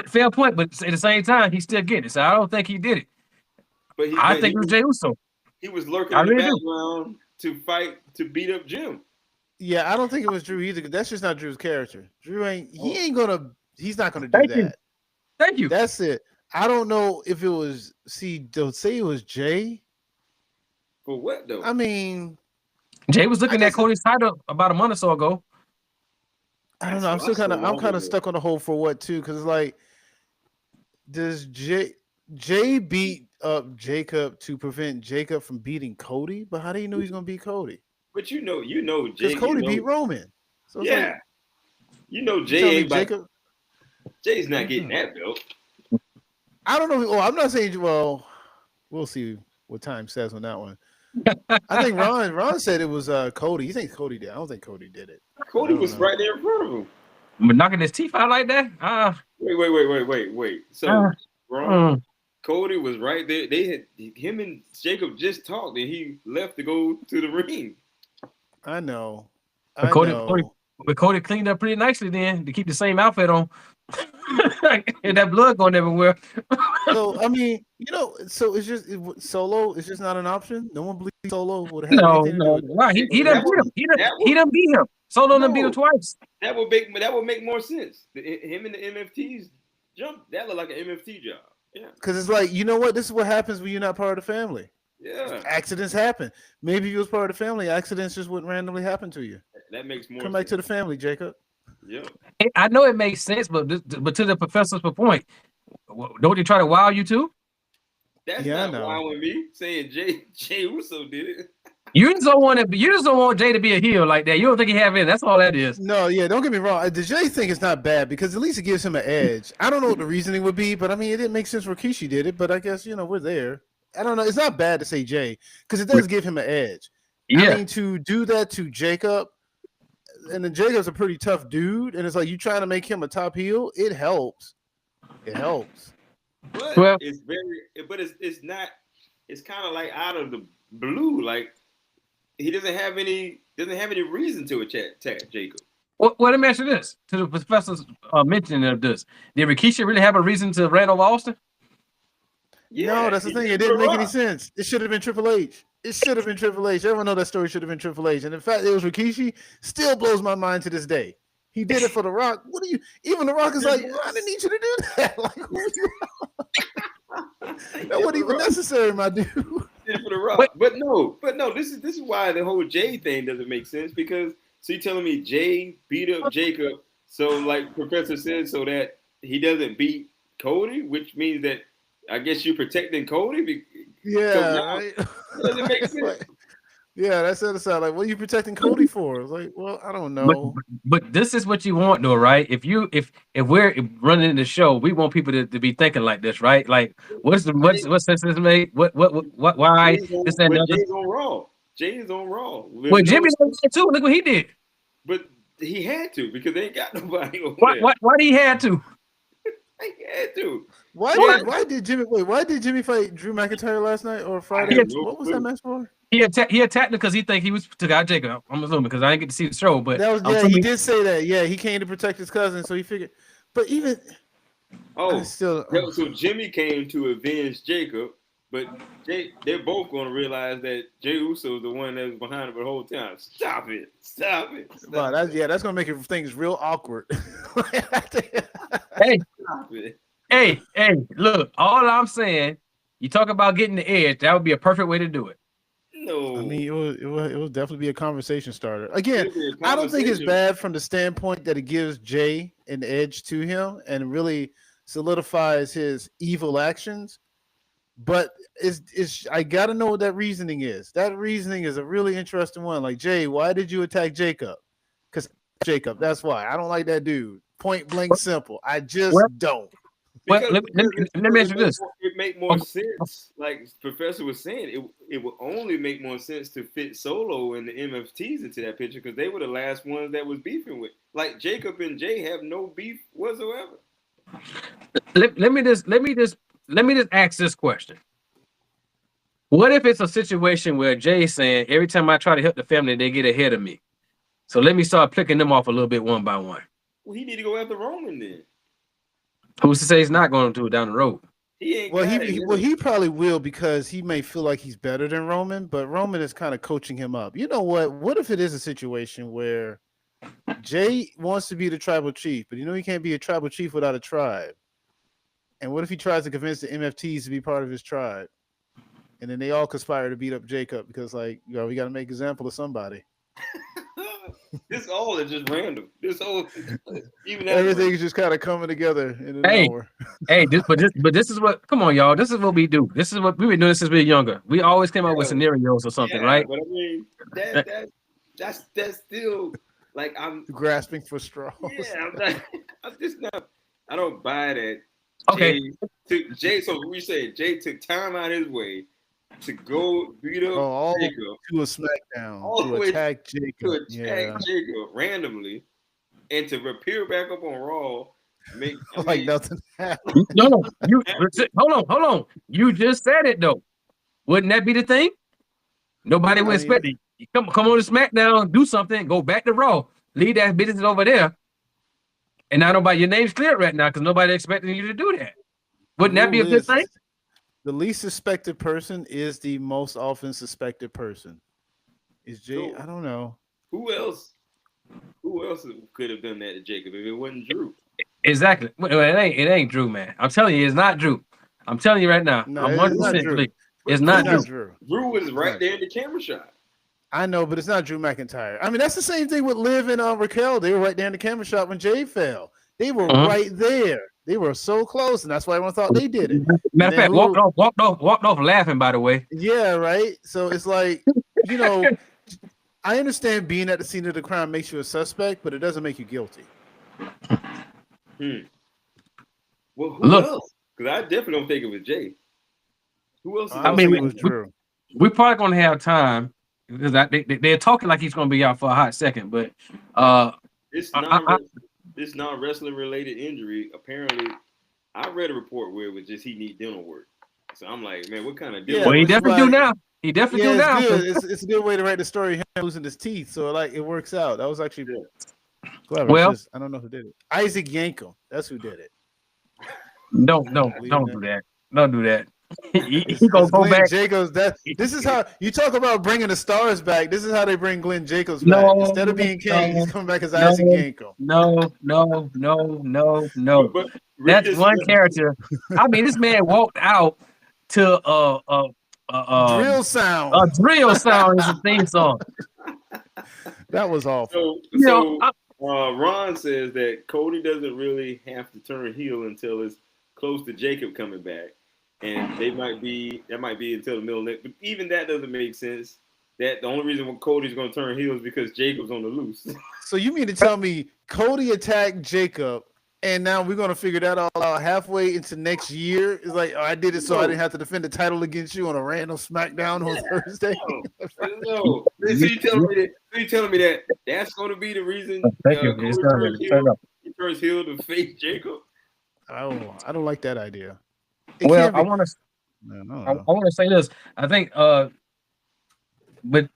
fair point. But at the same time, he's still getting it. So I don't think he did it. I think it was Jey Uso.
He was lurking in the background to fight to beat up Jim.
Yeah, I don't think it was Drew either. That's just not Drew's character. Drew he's not gonna do that.
Thank you.
That's it. I don't know if it was. They'll say it was Jay.
For what though?
I mean,
Jay was looking at Cody's title about a month or so ago.
I don't know. I'm still I'm kind of stuck on the whole for what too, because like, does Jay beat up Jacob to prevent Jacob from beating Cody? But how do you know he's gonna beat Cody?
But you know, Jay.
Because Cody beat Roman. So
yeah. Like, Jay Jacob. Jay's not getting that belt.
I don't know. Well, I'm not saying. Well, we'll see what time says on that one. I think Ron said it was Cody. You think Cody did? I don't think Cody did it.
Cody was right there in front of him.
But knocking his teeth out like that?
Wait. So Ron, Cody was right there. Him and Jacob just talked, and he left to go to the ring.
I know.
But Cody cleaned up pretty nicely then to keep the same outfit on. And that blood going everywhere.
So I mean, so it's just Solo. It's just not an option. No one believes Solo would have. No.
Why? He done beat him. He done beat him. Solo done beat him twice.
That would make more sense. Him and the MFTs jump. That looked like an MFT job. Yeah.
Because it's like, you know what? This is what happens when you're not part of the family.
Yeah.
Accidents happen. Maybe if you was part of the family, accidents just wouldn't randomly happen to you.
That makes more
sense. Come back to the family, Jacob.
Yeah.
I know it makes sense, but to the professor's point, don't they try to wow you too?
That's not wowing me. Saying Jey Uso did it.
You just don't want Jay to be a heel like that. You don't think he have it. That's all that is.
No, yeah, don't get me wrong. The Jay thing is not bad because at least it gives him an edge. I don't know what the reasoning would be, but I mean, it didn't make sense where Rikishi did it. But I guess we're there. I don't know. It's not bad to say Jay because it does give him an edge.
Yeah.
I mean, to do that to Jacob, and then Jacob's a pretty tough dude, and it's like you trying to make him a top heel. It helps. It helps.
But it's very. But it's not. It's kind of like out of the blue. Like he doesn't have any reason to attack Jacob.
Well, let me ask you this: to the professor's mentioning of this, did Rikishi really have a reason to ran over Austin?
Yeah, no, that's the thing. It didn't make any sense. It should have been Triple H. It should have been Triple H. Everyone know that story should have been Triple H. And in fact, it was Rikishi. Still blows my mind to this day. He did it for The Rock. What do you? Even The Rock is like, I didn't need you to do that. Like, who are you? That wasn't even necessary, my dude.
For The Rock. But no. This is why the whole Jay thing doesn't make sense because you're telling me Jay beat up Jacob, so like Professor said, so that he doesn't beat Cody, which means that I guess you're protecting Cody.
Yeah, right.
Doesn't make sense.
Yeah, that's the other side. Like, what are you protecting Cody for? It's like, well, I don't know.
But this is what you want, though, right? If we're running the show, we want people to be thinking like this, right? Like, what sense does it make? Why? This and that.
Jay's on Raw. Jay is on Raw.
Well, Jimmy's on there too. Look what he did.
But he had to because they ain't got nobody over
there. Why did he had to?
He had to.
Why did Jimmy fight Drew McIntyre last night or Friday? What was that match for?
He attacked him because he think he was took out Jacob. I'm assuming because I didn't get to see the show, but
he did say that. Yeah, he came to protect his cousin, so he figured. But even
so Jimmy came to avenge Jacob, but they're both going to realize that Jey Uso is the one that was behind it the whole time. Stop it!
Wow, that's going to make things real awkward.
Hey, stop it. Hey, look, all I'm saying, you talk about getting the edge, that would be a perfect way to do it.
No. I mean, it will definitely be a conversation starter. Again, I don't think it's bad from the standpoint that it gives Jay an edge to him and really solidifies his evil actions. But I got to know what that reasoning is. That reasoning is a really interesting one. Like, Jay, why did you attack Jacob? Because Jacob, that's why. I don't like that dude. Point blank simple. I just don't.
Let me ask you this.
It make more sense. Like Professor was saying, it would only make more sense to fit Solo and the MFTs into that picture because they were the last ones that was beefing with. Like Jacob and Jay have no beef whatsoever.
Let me just ask this question. What if it's a situation where Jay's saying every time I try to help the family, they get ahead of me? So let me start picking them off a little bit one by one.
Well, he need to go after Roman then.
Who's to say he's not going to do it down the road?
He probably will because he may feel like he's better than Roman, but Roman is kind of coaching him up. You know what? What if it is a situation where Jay wants to be the tribal chief, but he can't be a tribal chief without a tribe? And what if he tries to convince the MFTs to be part of his tribe? And then they all conspire to beat up Jacob because, we got to make an example of somebody.
This all is just random. This whole
everything is just kind of coming together in an hour.
But this is what. Come on, y'all. This is what we do. This is what we've been doing since we were younger. We always came up with scenarios or something, right?
But I mean, that's still like I'm
grasping for straws.
Yeah, I'm just not. I don't buy that.
Okay.
Jay. So we said Jay took time out of his way to go beat up Jacob
to a SmackDown to attack Jacob,
Jacob randomly, and to appear back up on Raw,
nothing happened.
No, you hold on. You just said it though. Wouldn't that be the thing? Nobody would expect it. Come on to SmackDown, do something, go back to Raw, leave that business over there, and now your name's clear right now because nobody expecting you to do that. Wouldn't that be a good thing?
The least suspected person is the most often suspected person. Is Jay? So, I don't know.
Who else could have done that to Jacob if it wasn't Drew?
Exactly. Well, it ain't Drew, man. I'm telling you, it's not Drew. I'm telling you right now.
No,
I'm 100%. It's not Drew.
Drew was right there in the camera shot.
I know, but it's not Drew McIntyre. I mean, that's the same thing with Liv and Raquel. They were right there in the camera shot when Jay fell. They were right there. They were so close, and that's why everyone thought they did it.
Matter of fact, walked off laughing, by the way.
Yeah, right. So it's like you know, I understand being at the scene of the crime makes you a suspect, but it doesn't make you guilty.
Well, who else? Because I definitely don't think it was Jay. Who else?
I mean, it was Drew.
We're probably gonna have time because they're talking like he's gonna be out for a hot second, but
it's not wrestling related injury. Apparently, I read a report where it was just he need dental work. So I'm like, man, what kind of dental?
Well, he definitely do now. He definitely do now.
It's a good way to write the story. Him losing his teeth, so like it works out. That was actually clever.
Well,
I don't know who did it. Isaac Yankem. That's who did it.
Don't do that. Don't do that. He gonna go back.
Jacobs. This is how you talk about bringing the stars back. This is how they bring Glenn Jacobs back. Instead of being King, he's coming back as Isaac Yankem.
No. That's one character. I mean, this man walked out to
drill sound.
A drill sound is a theme song.
That was awful.
Ron says that Cody doesn't really have to turn heel until it's close to Jacob coming back. And that might be until the middle of it. But even that doesn't make sense. That the only reason why Cody's going to turn heel is because Jacob's on the loose.
So you mean to tell me Cody attacked Jacob, and now we're going to figure that all out halfway into next year? It's like, I did it so I didn't have to defend the title against you on a random SmackDown on Thursday?
No. So you telling me that that's going to be the reason Cody turns heel to face Jacob?
I don't like that idea.
I want to say this. I think, but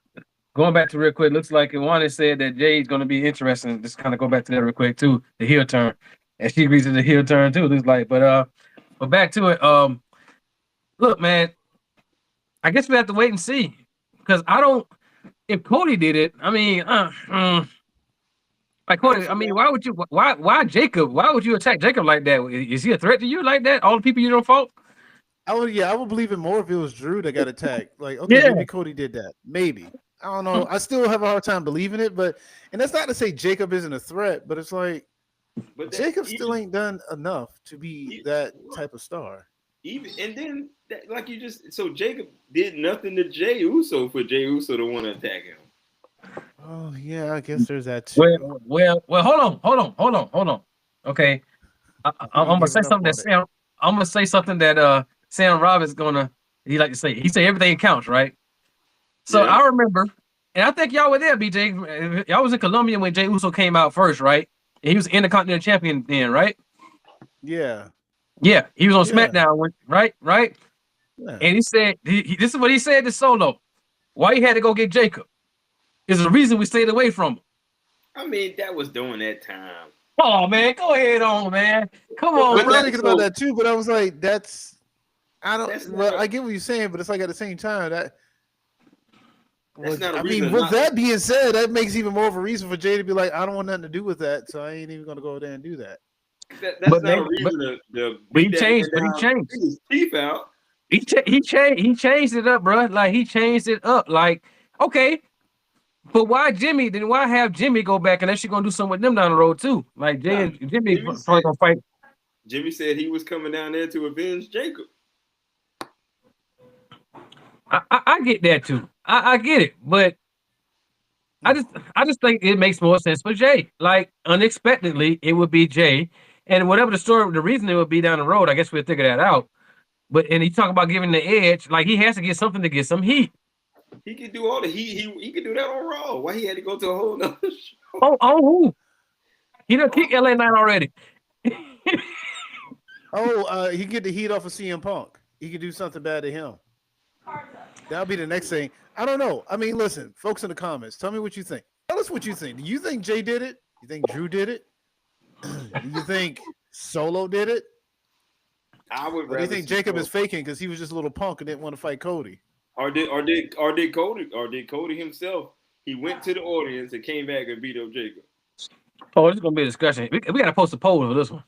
going back to real quick, looks like Iwana said that Jay's going to be interesting. Just kind of go back to that real quick too. The heel turn, and she agrees to the heel turn too. Looks like, but back to it. Look, man, I guess we have to wait and see because I don't. If Cody did it, I mean, like Cody, I mean, why Jacob? Why would you attack Jacob like that? Is he a threat to you like that? All the people you don't fault?
I would believe it more if it was Drew that got attacked. Like, okay, maybe Cody did that. Maybe. I don't know. I still have a hard time believing it, and that's not to say Jacob isn't a threat, but it's like Jacob still ain't done enough to be that type of star.
So Jacob did nothing to Jey Uso for Jey Uso to want to attack him.
Oh yeah, I guess there's that too.
Well, hold on. Okay, I'm gonna say something that I'm gonna say something that Sam Roberts he like to say. He say everything counts, right? So I remember, and I think y'all were there, BJ. Y'all was in Columbia when Jey Uso came out first, right? And he was Intercontinental Champion then, right?
Yeah.
Yeah, he was on SmackDown, right?
Yeah.
And he said, this is what he said to Solo. Why he had to go get Jacob? Is the reason we stayed away from him.
I mean, that was during that time.
Oh man, go ahead on, man. Come on,
bro. I was thinking about that too, but I was like, I get what you're saying, but it's like at the same time with that being said, that makes even more of a reason for Jay to be like, I don't want nothing to do with that, so I ain't even gonna go there and do that.
That's not a reason to
he changed.
His teeth out.
He changed it up, bro. Like he changed it up. Like, okay. But why Jimmy? Then why have Jimmy go back unless you're gonna do something with them down the road too? Like Jimmy probably gonna fight.
Jimmy said he was coming down there to avenge Jacob.
I get that too. I get it, but I just think it makes more sense for Jay. Like unexpectedly, it would be Jay, and whatever the reason it would be down the road, I guess we'll figure that out. And he talk about giving the edge, like he has to get something to get some heat.
He could do all the he could do that on Raw. Why he had to go to a whole nother show?
Oh who? He done kicked LA Knight already.
He get the heat off of CM Punk. He could do something bad to him. That'll be the next thing. I don't know. I mean, listen, folks in the comments, tell me what you think. Tell us what you think. Do you think Jay did it? You think Drew did it? Do you think Solo did it? Or do you think Jacob is faking because he was just a little punk and didn't want to fight Cody?
Or did Cody himself? He went to the audience and came back and beat up Jacob.
Oh, this is gonna be a discussion. We gotta post a poll for this one.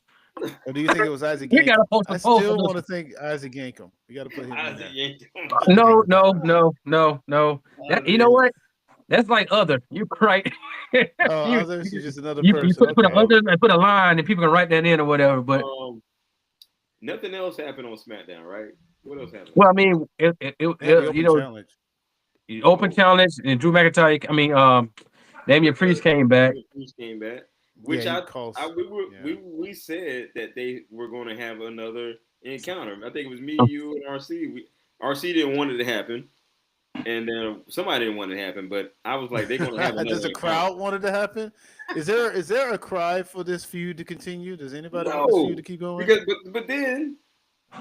Or do you think it was Isaac Yankem?
We gotta post a poll.
I still want to think Isaac Yankem. We gotta put him in there.
No. You know what? That's like other. You're right.
Other is just another person.
You put an other and put a line and people can write that in or whatever. But
nothing else happened on SmackDown, right? What else happened?
Well, I mean, it you know,
challenge.
Open challenge, and Drew McIntyre. I mean, Damian Priest came back.
Priest came back, which
Yeah,
we said that they were going to have another encounter. I think it was me, you, and RC. RC didn't want it to happen, and then somebody didn't want it to happen. But I was like, they're going to have another.
Does the crowd want it to happen? Is there a cry for this feud to continue? Does anybody want this feud to keep going?
Because, but then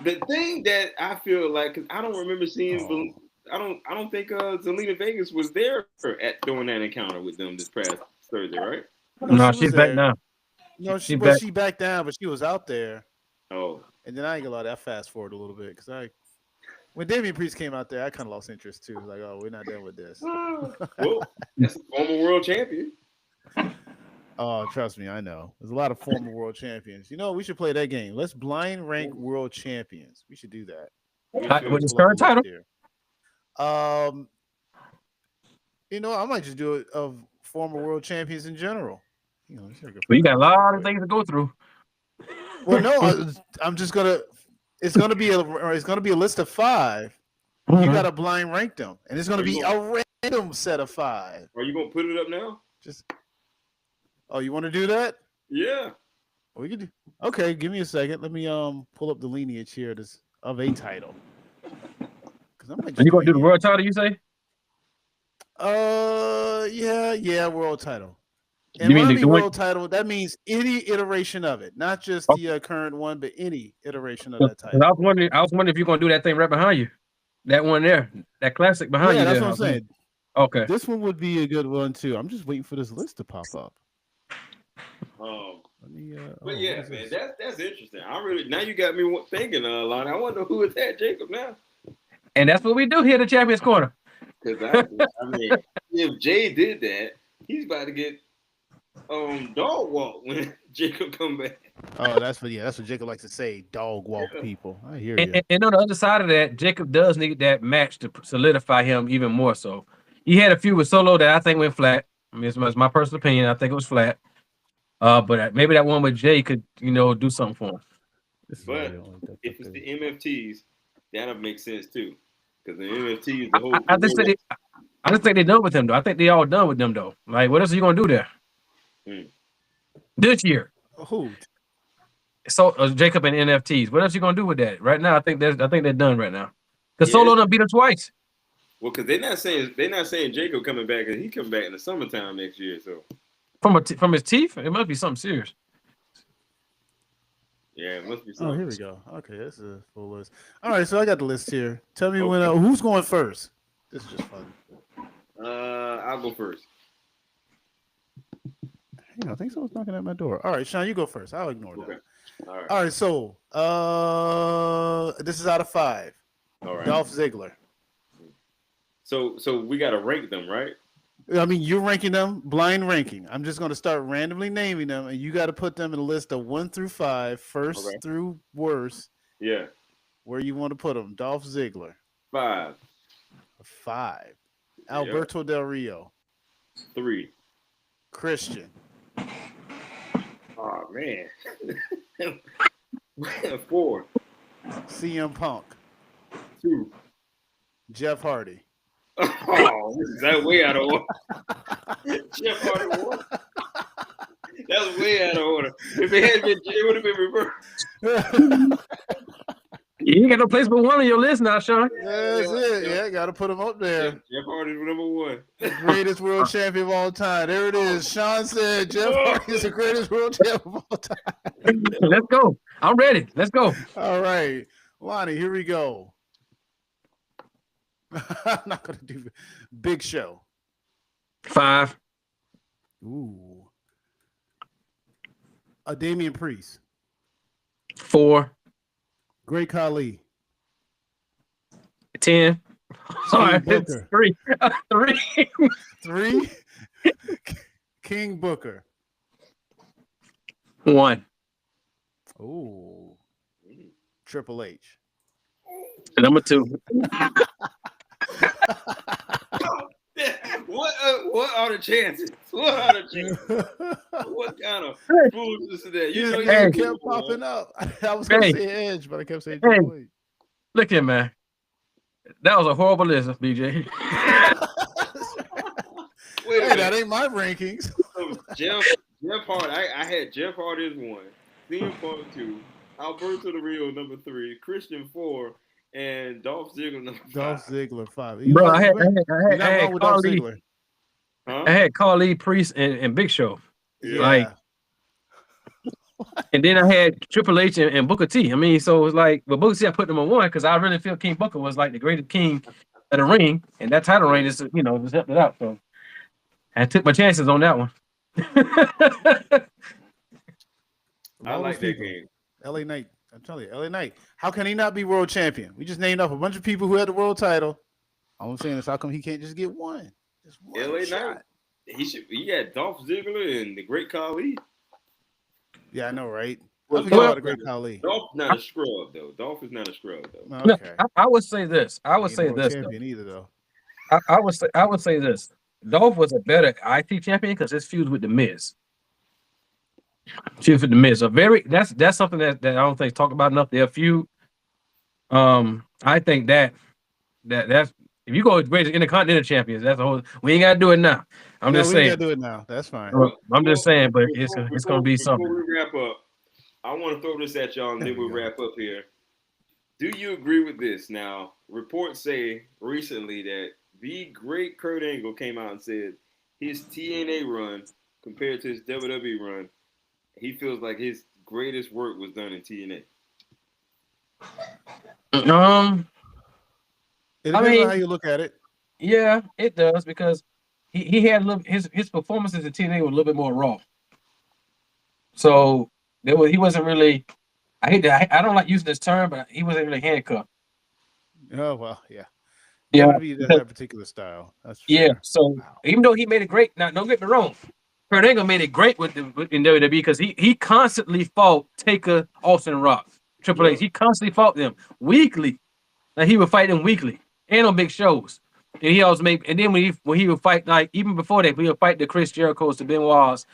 the thing that I feel like, because I don't remember seeing. I don't think Zelina Vegas was there at doing that encounter with them this past Thursday, right?
No, she's back now.
No, she back down, but she was out there.
Oh,
and then I ain't gonna lie, that fast forward a little bit because when Damian Priest came out there, I kind of lost interest too. Like, oh, we're not done with this.
Well, that's a former world champion.
Oh, trust me, I know. There's a lot of former world champions. You know, we should play that game. Let's blind rank world champions. We should do that.
With his current title.
You know, I might just do it of former world champions in general. You know,
you got a lot of things to go through.
Well, no, I'm just gonna. It's gonna be a list of 5. Mm-hmm. You gotta blind rank them, and it's gonna be a random set of 5.
Are you gonna put it up now?
You want to do that?
Yeah.
We could do. Okay, give me a second. Let me pull up the lineage here of a title.
Are you gonna do the world title? You say?
Yeah, world title. And
you mean
the world title? That means any iteration of it, not just the current one, but any iteration of that title.
I was wondering if you're gonna do that thing right behind you, that one there, that classic behind you.
Yeah, that's what I'm saying.
Okay,
this one would be a good one too. I'm just waiting for this list to pop up.
But yeah, man, that's interesting. Now you got me thinking, Lonnie. I wonder who is that, Jacob, now.
And that's what we do here at the Champions Corner.
Because I mean, if Jay did that, he's about to get dog walk when Jacob come back.
Oh, that's what Jacob likes to say. Dog walk people. I hear you.
And on the other side of that, Jacob does need that match to solidify him even more. So he had a few with Solo that I think went flat. I mean, it's my personal opinion. I think it was flat. But maybe that one with Jay could, do something for him.
But if it's the MFTs, that'll make sense too. Because the MFTs, the whole.
I just think they're done with him though. I think they all done with them though. Like, what else are you gonna do there? This year.
Who?
So Jacob and NFTs. What else you gonna do with that? Right now, I think they're done right now. Because Solo done beat him twice.
Well, because they're not saying Jacob coming back, because he coming back in the summertime next year. So
from his teeth, it must be something serious.
Yeah, it must be something.
Oh, here we go. Okay, this is a full list. All right, so I got the list here. Tell me when who's going first. This is just fun.
I'll go first.
I think someone's knocking at my door. All right, Sean, you go first. I'll ignore that.
All
right, so this is out of 5.
All right.
Dolph Ziggler.
So we got to rank them, right?
I mean, you're ranking them, blind ranking. I'm just going to start randomly naming them, and you got to put them in a list of 1 through 5, first through worst.
Yeah.
Where you want to put them. Dolph Ziggler.
5.
Alberto Del Rio.
3.
Christian.
Oh, man. 4.
CM Punk.
2.
Jeff Hardy.
Oh, that's way out of order. Jeff Hardy won. That was way out of order. If it had been, it would have been reversed.
You ain't got no place but one on your list now, Sean.
That's it. Yeah, got to put him up there.
Jeff Hardy's number 1.
The greatest world champion of all time. There it is. Sean said Jeff Hardy is the greatest world champion of all time.
Let's go. I'm ready. Let's go.
All right. Lonnie, here we go. I'm not going to do Big Show.
5.
Ooh. Damian Priest.
4.
Great Khali.
10. Sorry, it's 3. 3.
3. King Booker.
1.
Ooh. Triple H.
Number 2.
What are the chances? What are the chances? What kind of foolishness is that? You
kept popping up. I was going to say Edge, but I kept saying Triple H.
Look here, man. That was a horrible list, BJ.
Wait a
Hey,
minute.
that ain't my rankings.
So Jeff Hardy. I had Jeff Hardy as 1, CM Punk 2, Alberto Del Rio number 3, Christian 4, and Dolph Ziggler number 5.
Dolph Ziggler 5.
Bro, I had
You're not wrong with Dolph
Carly,
Ziggler.
Huh?
I had Carly, Priest, and Big Show.
Yeah.
Like, and then I had Triple H and Booker T. I mean, so it's like, but Booker T, I put them on 1 because I really feel King Booker was like the greatest king of the ring, and that title reign just just helped it out. So I took my chances on that one.
I like that game.
LA Knight. I'm telling you, LA Knight. How can he not be world champion? We just named off a bunch of people who had the world title. All I'm saying is, how come he can't just get one? Just one
LA
shot.
Knight. He had Dolph Ziggler and the Great Khali.
Yeah, I know, right?
Well,
I forgot about the Great Khali.
Dolph not a scrub though. Dolph is not a scrub though.
Okay.
I would say this. I would
He
say
ain't world
this.
champion either, though.
I would say this. Dolph was a better IT champion because his feud with the Miz. Feud with the Miz. That's something that I don't think is talked about enough. Their feud. I think that's if you go with greatest intercontinental champions, that's a whole. We ain't gotta do it now. I'm just
we
saying.
gotta do it now. That's fine.
I'm just saying, but it's gonna be something.
Before we wrap up, I want to throw this at y'all and then we'll wrap up here. Do you agree with this? Now, reports say recently that the great Kurt Angle came out and said his TNA run compared to his WWE run, he feels like his greatest work was done in TNA.
It depends on how you look at it.
Yeah, it does because he had a little his performances in TNA were a little bit more raw. So he wasn't really. I don't like using this term, but he wasn't really handcuffed.
Oh well, yeah.
Yeah,
that particular style. That's
yeah.
fair.
So even though he made it great, now don't get me wrong, Kurt Angle made it great in WWE because he constantly fought Taker, Austin, Rock, Triple H. He constantly fought them weekly. Like he would fight them weekly and on big shows. And he always made. And then when he would fight, like even before that, he would fight the Chris Jericho's, the Benoit's,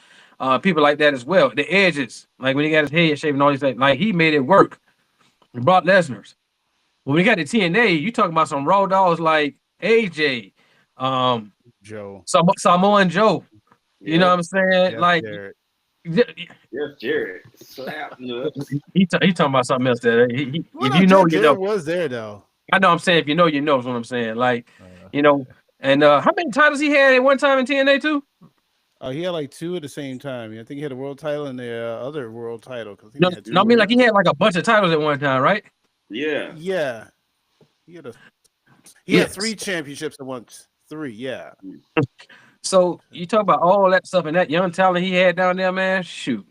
people like that as well. The Edges, like when he got his head shaved and all these things, like he made it work. Brock Lesnar's. When we got the TNA, you talking about some raw dogs like AJ,
Joe,
Samoan Joe. You know what I'm saying?
Jeff
like,
Jarrett.
Yes, Jared. Slap nuts.
he talking about something else. That
Well,
if you know,
Jeff
you know.
Jarrett was there though.
I know. I'm saying if you know, you know. Is what I'm saying. Like, And how many titles he had at one time in TNA too?
He had like 2 at the same time. I think he had a world title and the other world title.
I mean, like he had like a bunch of titles at one time, right?
Yeah.
Yeah. He had 3 championships at once. 3, yeah.
So you talk about all that stuff and that young talent he had down there, man. Shoot,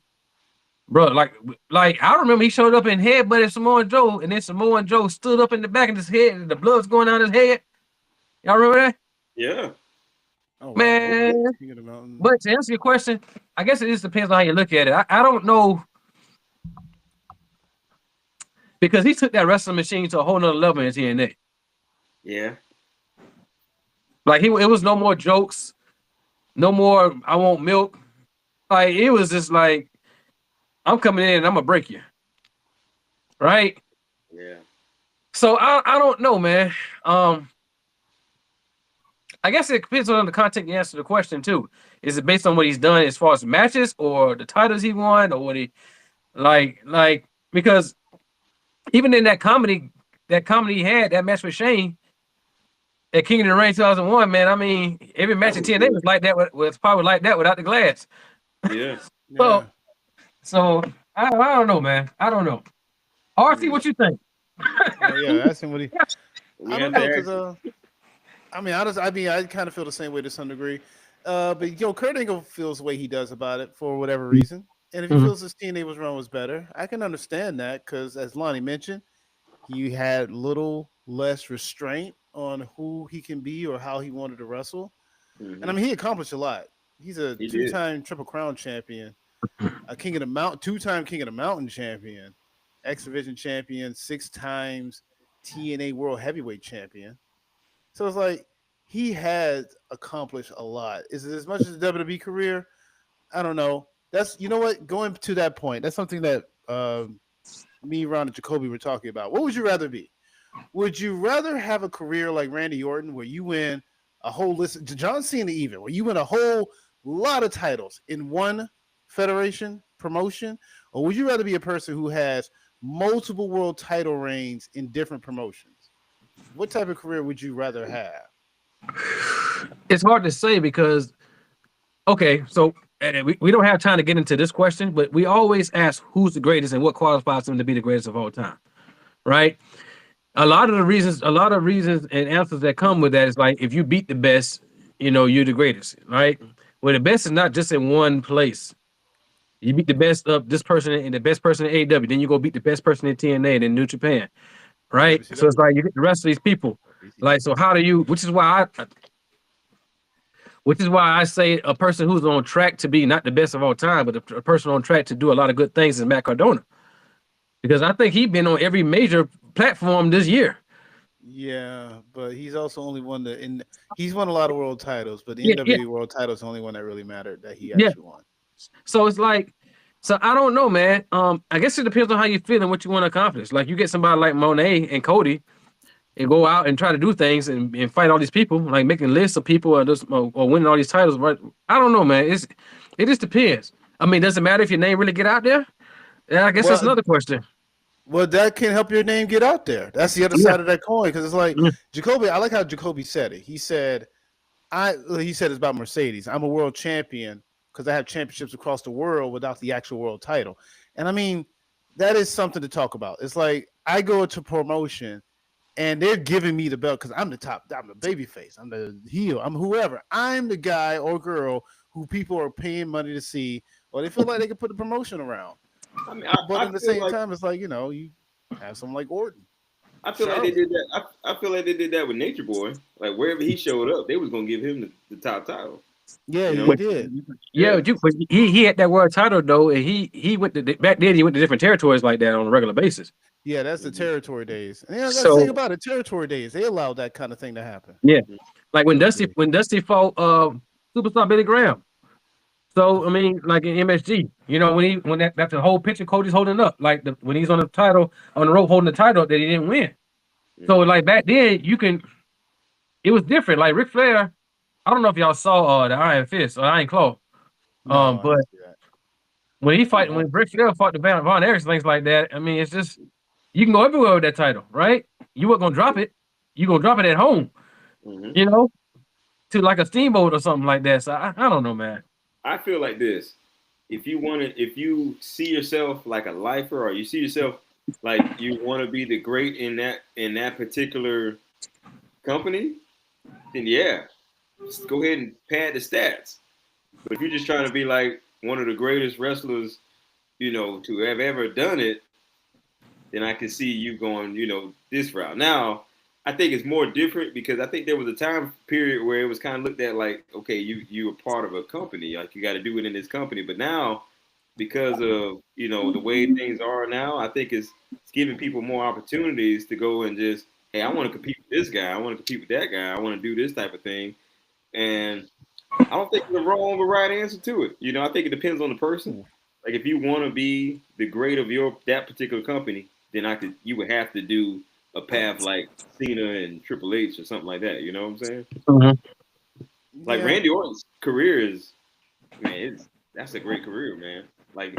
bro. Like I remember he showed up in headbutted Samoan Joe, and then Samoan Joe stood up in the back of his head, and the blood's going down his head. Y'all remember that?
Yeah.
Oh,
Man.
Wow.
But to answer your question, I guess it just depends on how you look at it. I don't know. Because he took that wrestling machine to a whole nother level in TNA.
Yeah.
Like it was no more jokes, no more I want milk. Like it was just like I'm coming in and I'm gonna break you. Right?
Yeah.
So I don't know, man. I guess it depends on the content you answer the question too. Is it based on what he's done as far as matches or the titles he won or what he like because even in that comedy he had, that match with Shane at King of the Ring 2001, man. I mean, every match in TNA was like that. Was probably like that without the glass.
Yeah.
So I don't know, man. I don't know. RC, what you think?
That's him. What he? I don't know because I kind of feel the same way to some degree. But Kurt Angle feels the way he does about it for whatever reason. And if he feels his TNA run was better, I can understand that because, as Lonnie mentioned, he had little less restraint on who he can be or how he wanted to wrestle. Mm-hmm. And I mean, he accomplished a lot. He's a 2-time Triple Crown champion, a King of the Mountain, 2-time King of the Mountain champion, X Division champion, 6 times TNA World Heavyweight champion. So it's like he has accomplished a lot. Is it as much as the WWE career? I don't know. That's going to that point. That's something that me, Ron, and Jacoby were talking about. What would you rather be? Would you rather have a career like Randy Orton, where you win a whole list, John Cena even, where you win a whole lot of titles in one federation promotion, or would you rather be a person who has multiple world title reigns in different promotions? What type of career would you rather have?
It's hard to say because okay, so we don't have time to get into this question, but we always ask who's the greatest and what qualifies them to be the greatest of all time, right? A lot of reasons and answers that come with that is like if you beat the best, you're the greatest, right? Well, the best is not just in one place. You beat the best of this person and the best person in AEW, then you go beat the best person in TNA, then New Japan, right? So it's like you get the rest of these people. Like, so how do you? Which is why I say a person who's on track to be not the best of all time, but a person on track to do a lot of good things is Matt Cardona, because I think he's been on every major platform this year.
Yeah, but he's also only won he's won a lot of world titles, but the NWA world title is the only one that really mattered that he actually won.
So it's like, so I don't know, man. I guess it depends on how you feel and what you want to accomplish. Like you get somebody like Monet and Cody and go out and try to do things and fight all these people, like making lists of people or winning all these titles. But I don't know, man. It just depends. I mean, does it matter if your name really get out there? Yeah, I guess that's another question.
Well, that can help your name get out there. That's the other side of that coin, because it's like Jacoby. I like how Jacoby said it. He said it's about Mercedes. I'm a world champion because I have championships across the world without the actual world title. And I mean, that is something to talk about. It's like I go to promotion and they're giving me the belt because I'm the top. I'm the baby face. I'm the heel. I'm whoever. I'm the guy or girl who people are paying money to see, or they feel like they can put the promotion around. I mean, but at the same time, it's like, you have someone like Orton.
I feel like they did that. I feel like they did that with Nature Boy. Like wherever he showed up, they was gonna give him the top title.
Yeah, they did.
Yeah, but he had that world title though, and he went back then. He went to different territories like that on a regular basis.
Yeah, that's the territory days. And that's the thing about it. Territory days, they allowed that kind of thing to happen.
Yeah, like when Dusty fought Superstar Billy Graham. So I mean, like in MSG, when that's the whole picture Cody's holding up, like when he's on the title on the rope holding the title up that he didn't win. So like back then, it was different. Like Ric Flair, I don't know if y'all saw the Iron Fist or Iron Claw, but when Ric Flair fought the Von Erichs, things like that. I mean, it's just you can go everywhere with that title, right? You weren't gonna drop it. You gonna drop it at home, to like a Steamboat or something like that. So I don't know, man.
I feel like this. If you see yourself like a lifer, or you see yourself like you want to be the great in that particular company, then just go ahead and pad the stats. But if you're just trying to be like one of the greatest wrestlers, to have ever done it, then I can see you going, this route. Now, I think it's more different because I think there was a time period where it was kind of looked at like, okay, you were part of a company, like you got to do it in this company. But now, because of the way things are now, I think it's giving people more opportunities to go and just, hey, I want to compete with this guy, I want to compete with that guy, I want to do this type of thing. And I don't think there's a wrong or right answer to it. I think it depends on the person. Like if you want to be the great of that particular company, then you would have to do a path like Cena and Triple H or something like that. You know what I'm saying?
Mm-hmm.
Like Randy Orton's career is, man, that's a great career, man. Like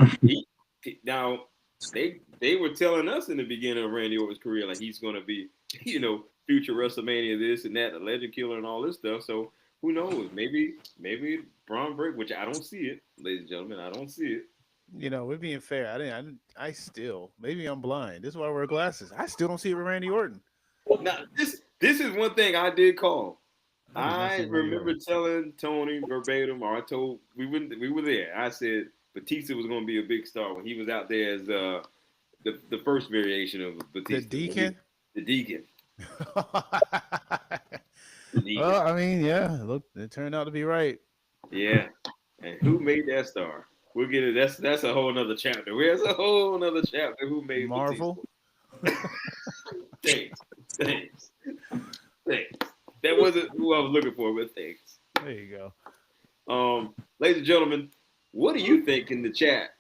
now they were telling us in the beginning of Randy Orton's career, like he's going to be, future WrestleMania, this and that, the Legend Killer and all this stuff. So who knows? Maybe Braun Breaker, which I don't see it, ladies and gentlemen, I don't see it.
We're being fair. I still, maybe I'm blind. This is why I wear glasses. I still don't see it with Randy Orton.
Now, this is one thing I did call. I remember telling Tony verbatim, or we were there. I said Batista was going to be a big star when he was out there as the first variation of Batista.
The Deacon?
The Deacon.
Well, I mean, yeah. Look, it turned out to be right.
Yeah. And who made that star? We'll get it. That's a whole nother chapter. There's a whole nother chapter. Who made
Marvel?
Thanks. That wasn't who I was looking for, but thanks.
There you go.
Ladies and gentlemen, what do you think in the chat?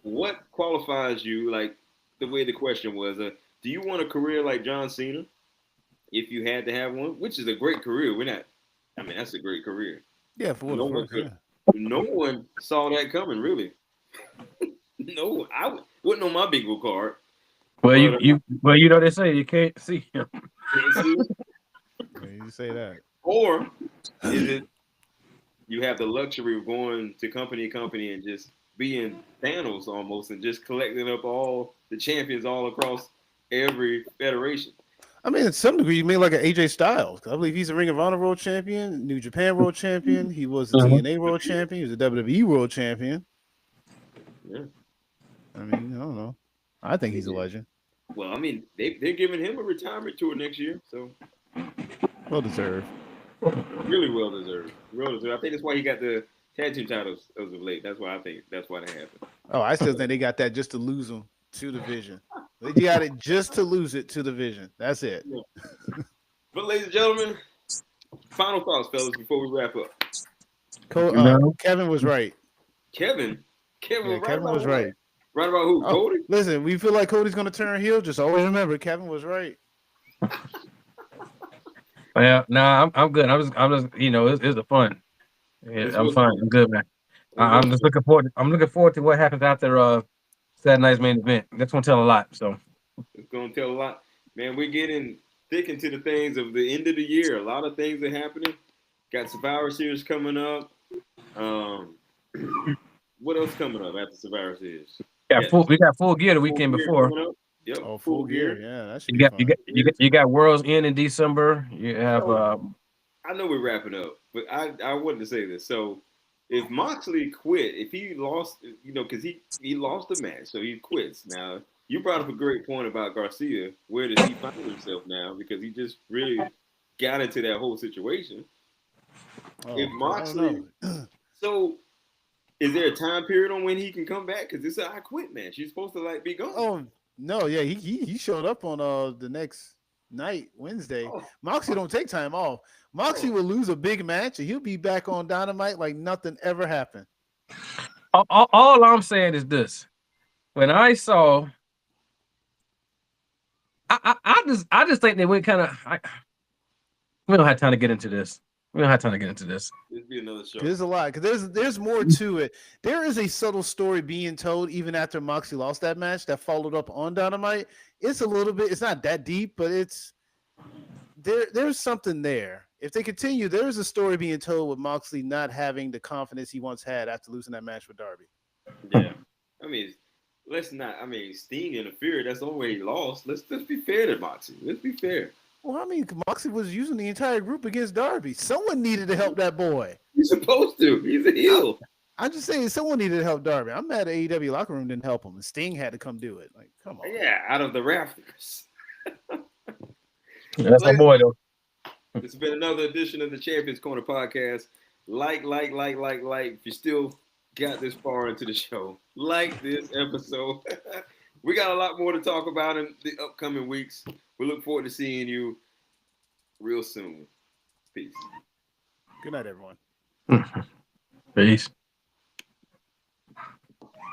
What qualifies you, like the way the question was, do you want a career like John Cena? If you had to have one, which is a great career. That's a great career.
Yeah, for what
No
it's
one
worth.
could.
Yeah.
No one saw that coming, really. No, wouldn't on my bingo card.
Well,
But
you know they say you can't see him.
can't see it.
Yeah, you say that.
Or is it you have the luxury of going to company to company and just being Thanos almost and just collecting up all the champions all across every federation?
I mean, to some degree, you mean like an AJ Styles. I believe he's a Ring of Honor World Champion, New Japan World Champion. He was the TNA World Champion. He was the WWE World Champion.
Yeah.
I mean, I don't know. I think he's a legend.
Well, I mean, they're giving him a retirement tour next year, so
Well deserved.
really well deserved. Well deserved. I think that's why he got the tag team titles as of late. That's why I think that's why that happened.
Oh, I still think they got that just to lose him to the Vision. They got it just to lose it to the Vision. That's it.
Yeah. But ladies and gentlemen, final thoughts, fellas, before we wrap up.
Kevin was right.
Kevin
was right.
Right about who?
Oh,
Cody?
listen, we feel like Cody's going to turn heel. Just always remember, Kevin was right.
Yeah, nah, I'm good. I'm just it's a fun. Yeah, I'm fine. I'm good, man. I'm just looking forward. I'm looking forward to what happens after Saturday night's main event. That's gonna tell a lot. So
it's gonna tell a lot, man. We're getting thick into the things of the end of the year. A lot of things are happening. Got Survivor Series coming up. What else coming up after Survivor Series?
we got Full Gear the weekend before.
Yep.
Oh, Full Gear. Yeah, that should be fun.
You got World's End in December. You have
I know we're wrapping up, but I wanted to say this. So if Moxley quit, if he lost, because he lost the match, so he quits. Now, you brought up a great point about Garcia. Where does he find himself now? Because he just really got into that whole situation. If Moxley, so is there a time period on when he can come back? Because it's an I quit match. He's supposed to be gone.
Oh no, yeah, he showed up on the next night, Wednesday. Moxley don't take time off. Moxley will lose a big match and he'll be back on Dynamite like nothing ever happened.
All I'm saying is this: when I saw, I just think that we kind of we don't have time to get into this.
This be another show.
There's a lot because there's more to it. There is a subtle story being told even after Moxley lost that match that followed up on Dynamite. It's a little bit. It's not that deep, but it's there's something there. If they continue, there's a story being told with Moxley not having the confidence he once had after losing that match with Darby.
Yeah, I mean, Sting interfered. That's the only way he lost. Let's be fair to Moxley. Let's be fair.
Well, I mean, Moxley was using the entire group against Darby. Someone needed to help that boy.
He's supposed to. He's a heel.
I'm just saying, someone needed to help Darby. I'm mad at AEW locker room didn't help him, and Sting had to come do it. Like, come on.
Yeah, out of the rafters.
That's my boy, though.
It's been another edition of the Champions Corner podcast. Like. If you still got this far into the show, like this episode. We got a lot more to talk about in the upcoming weeks. We look forward to seeing you real soon. Peace.
Good night, everyone.
Peace.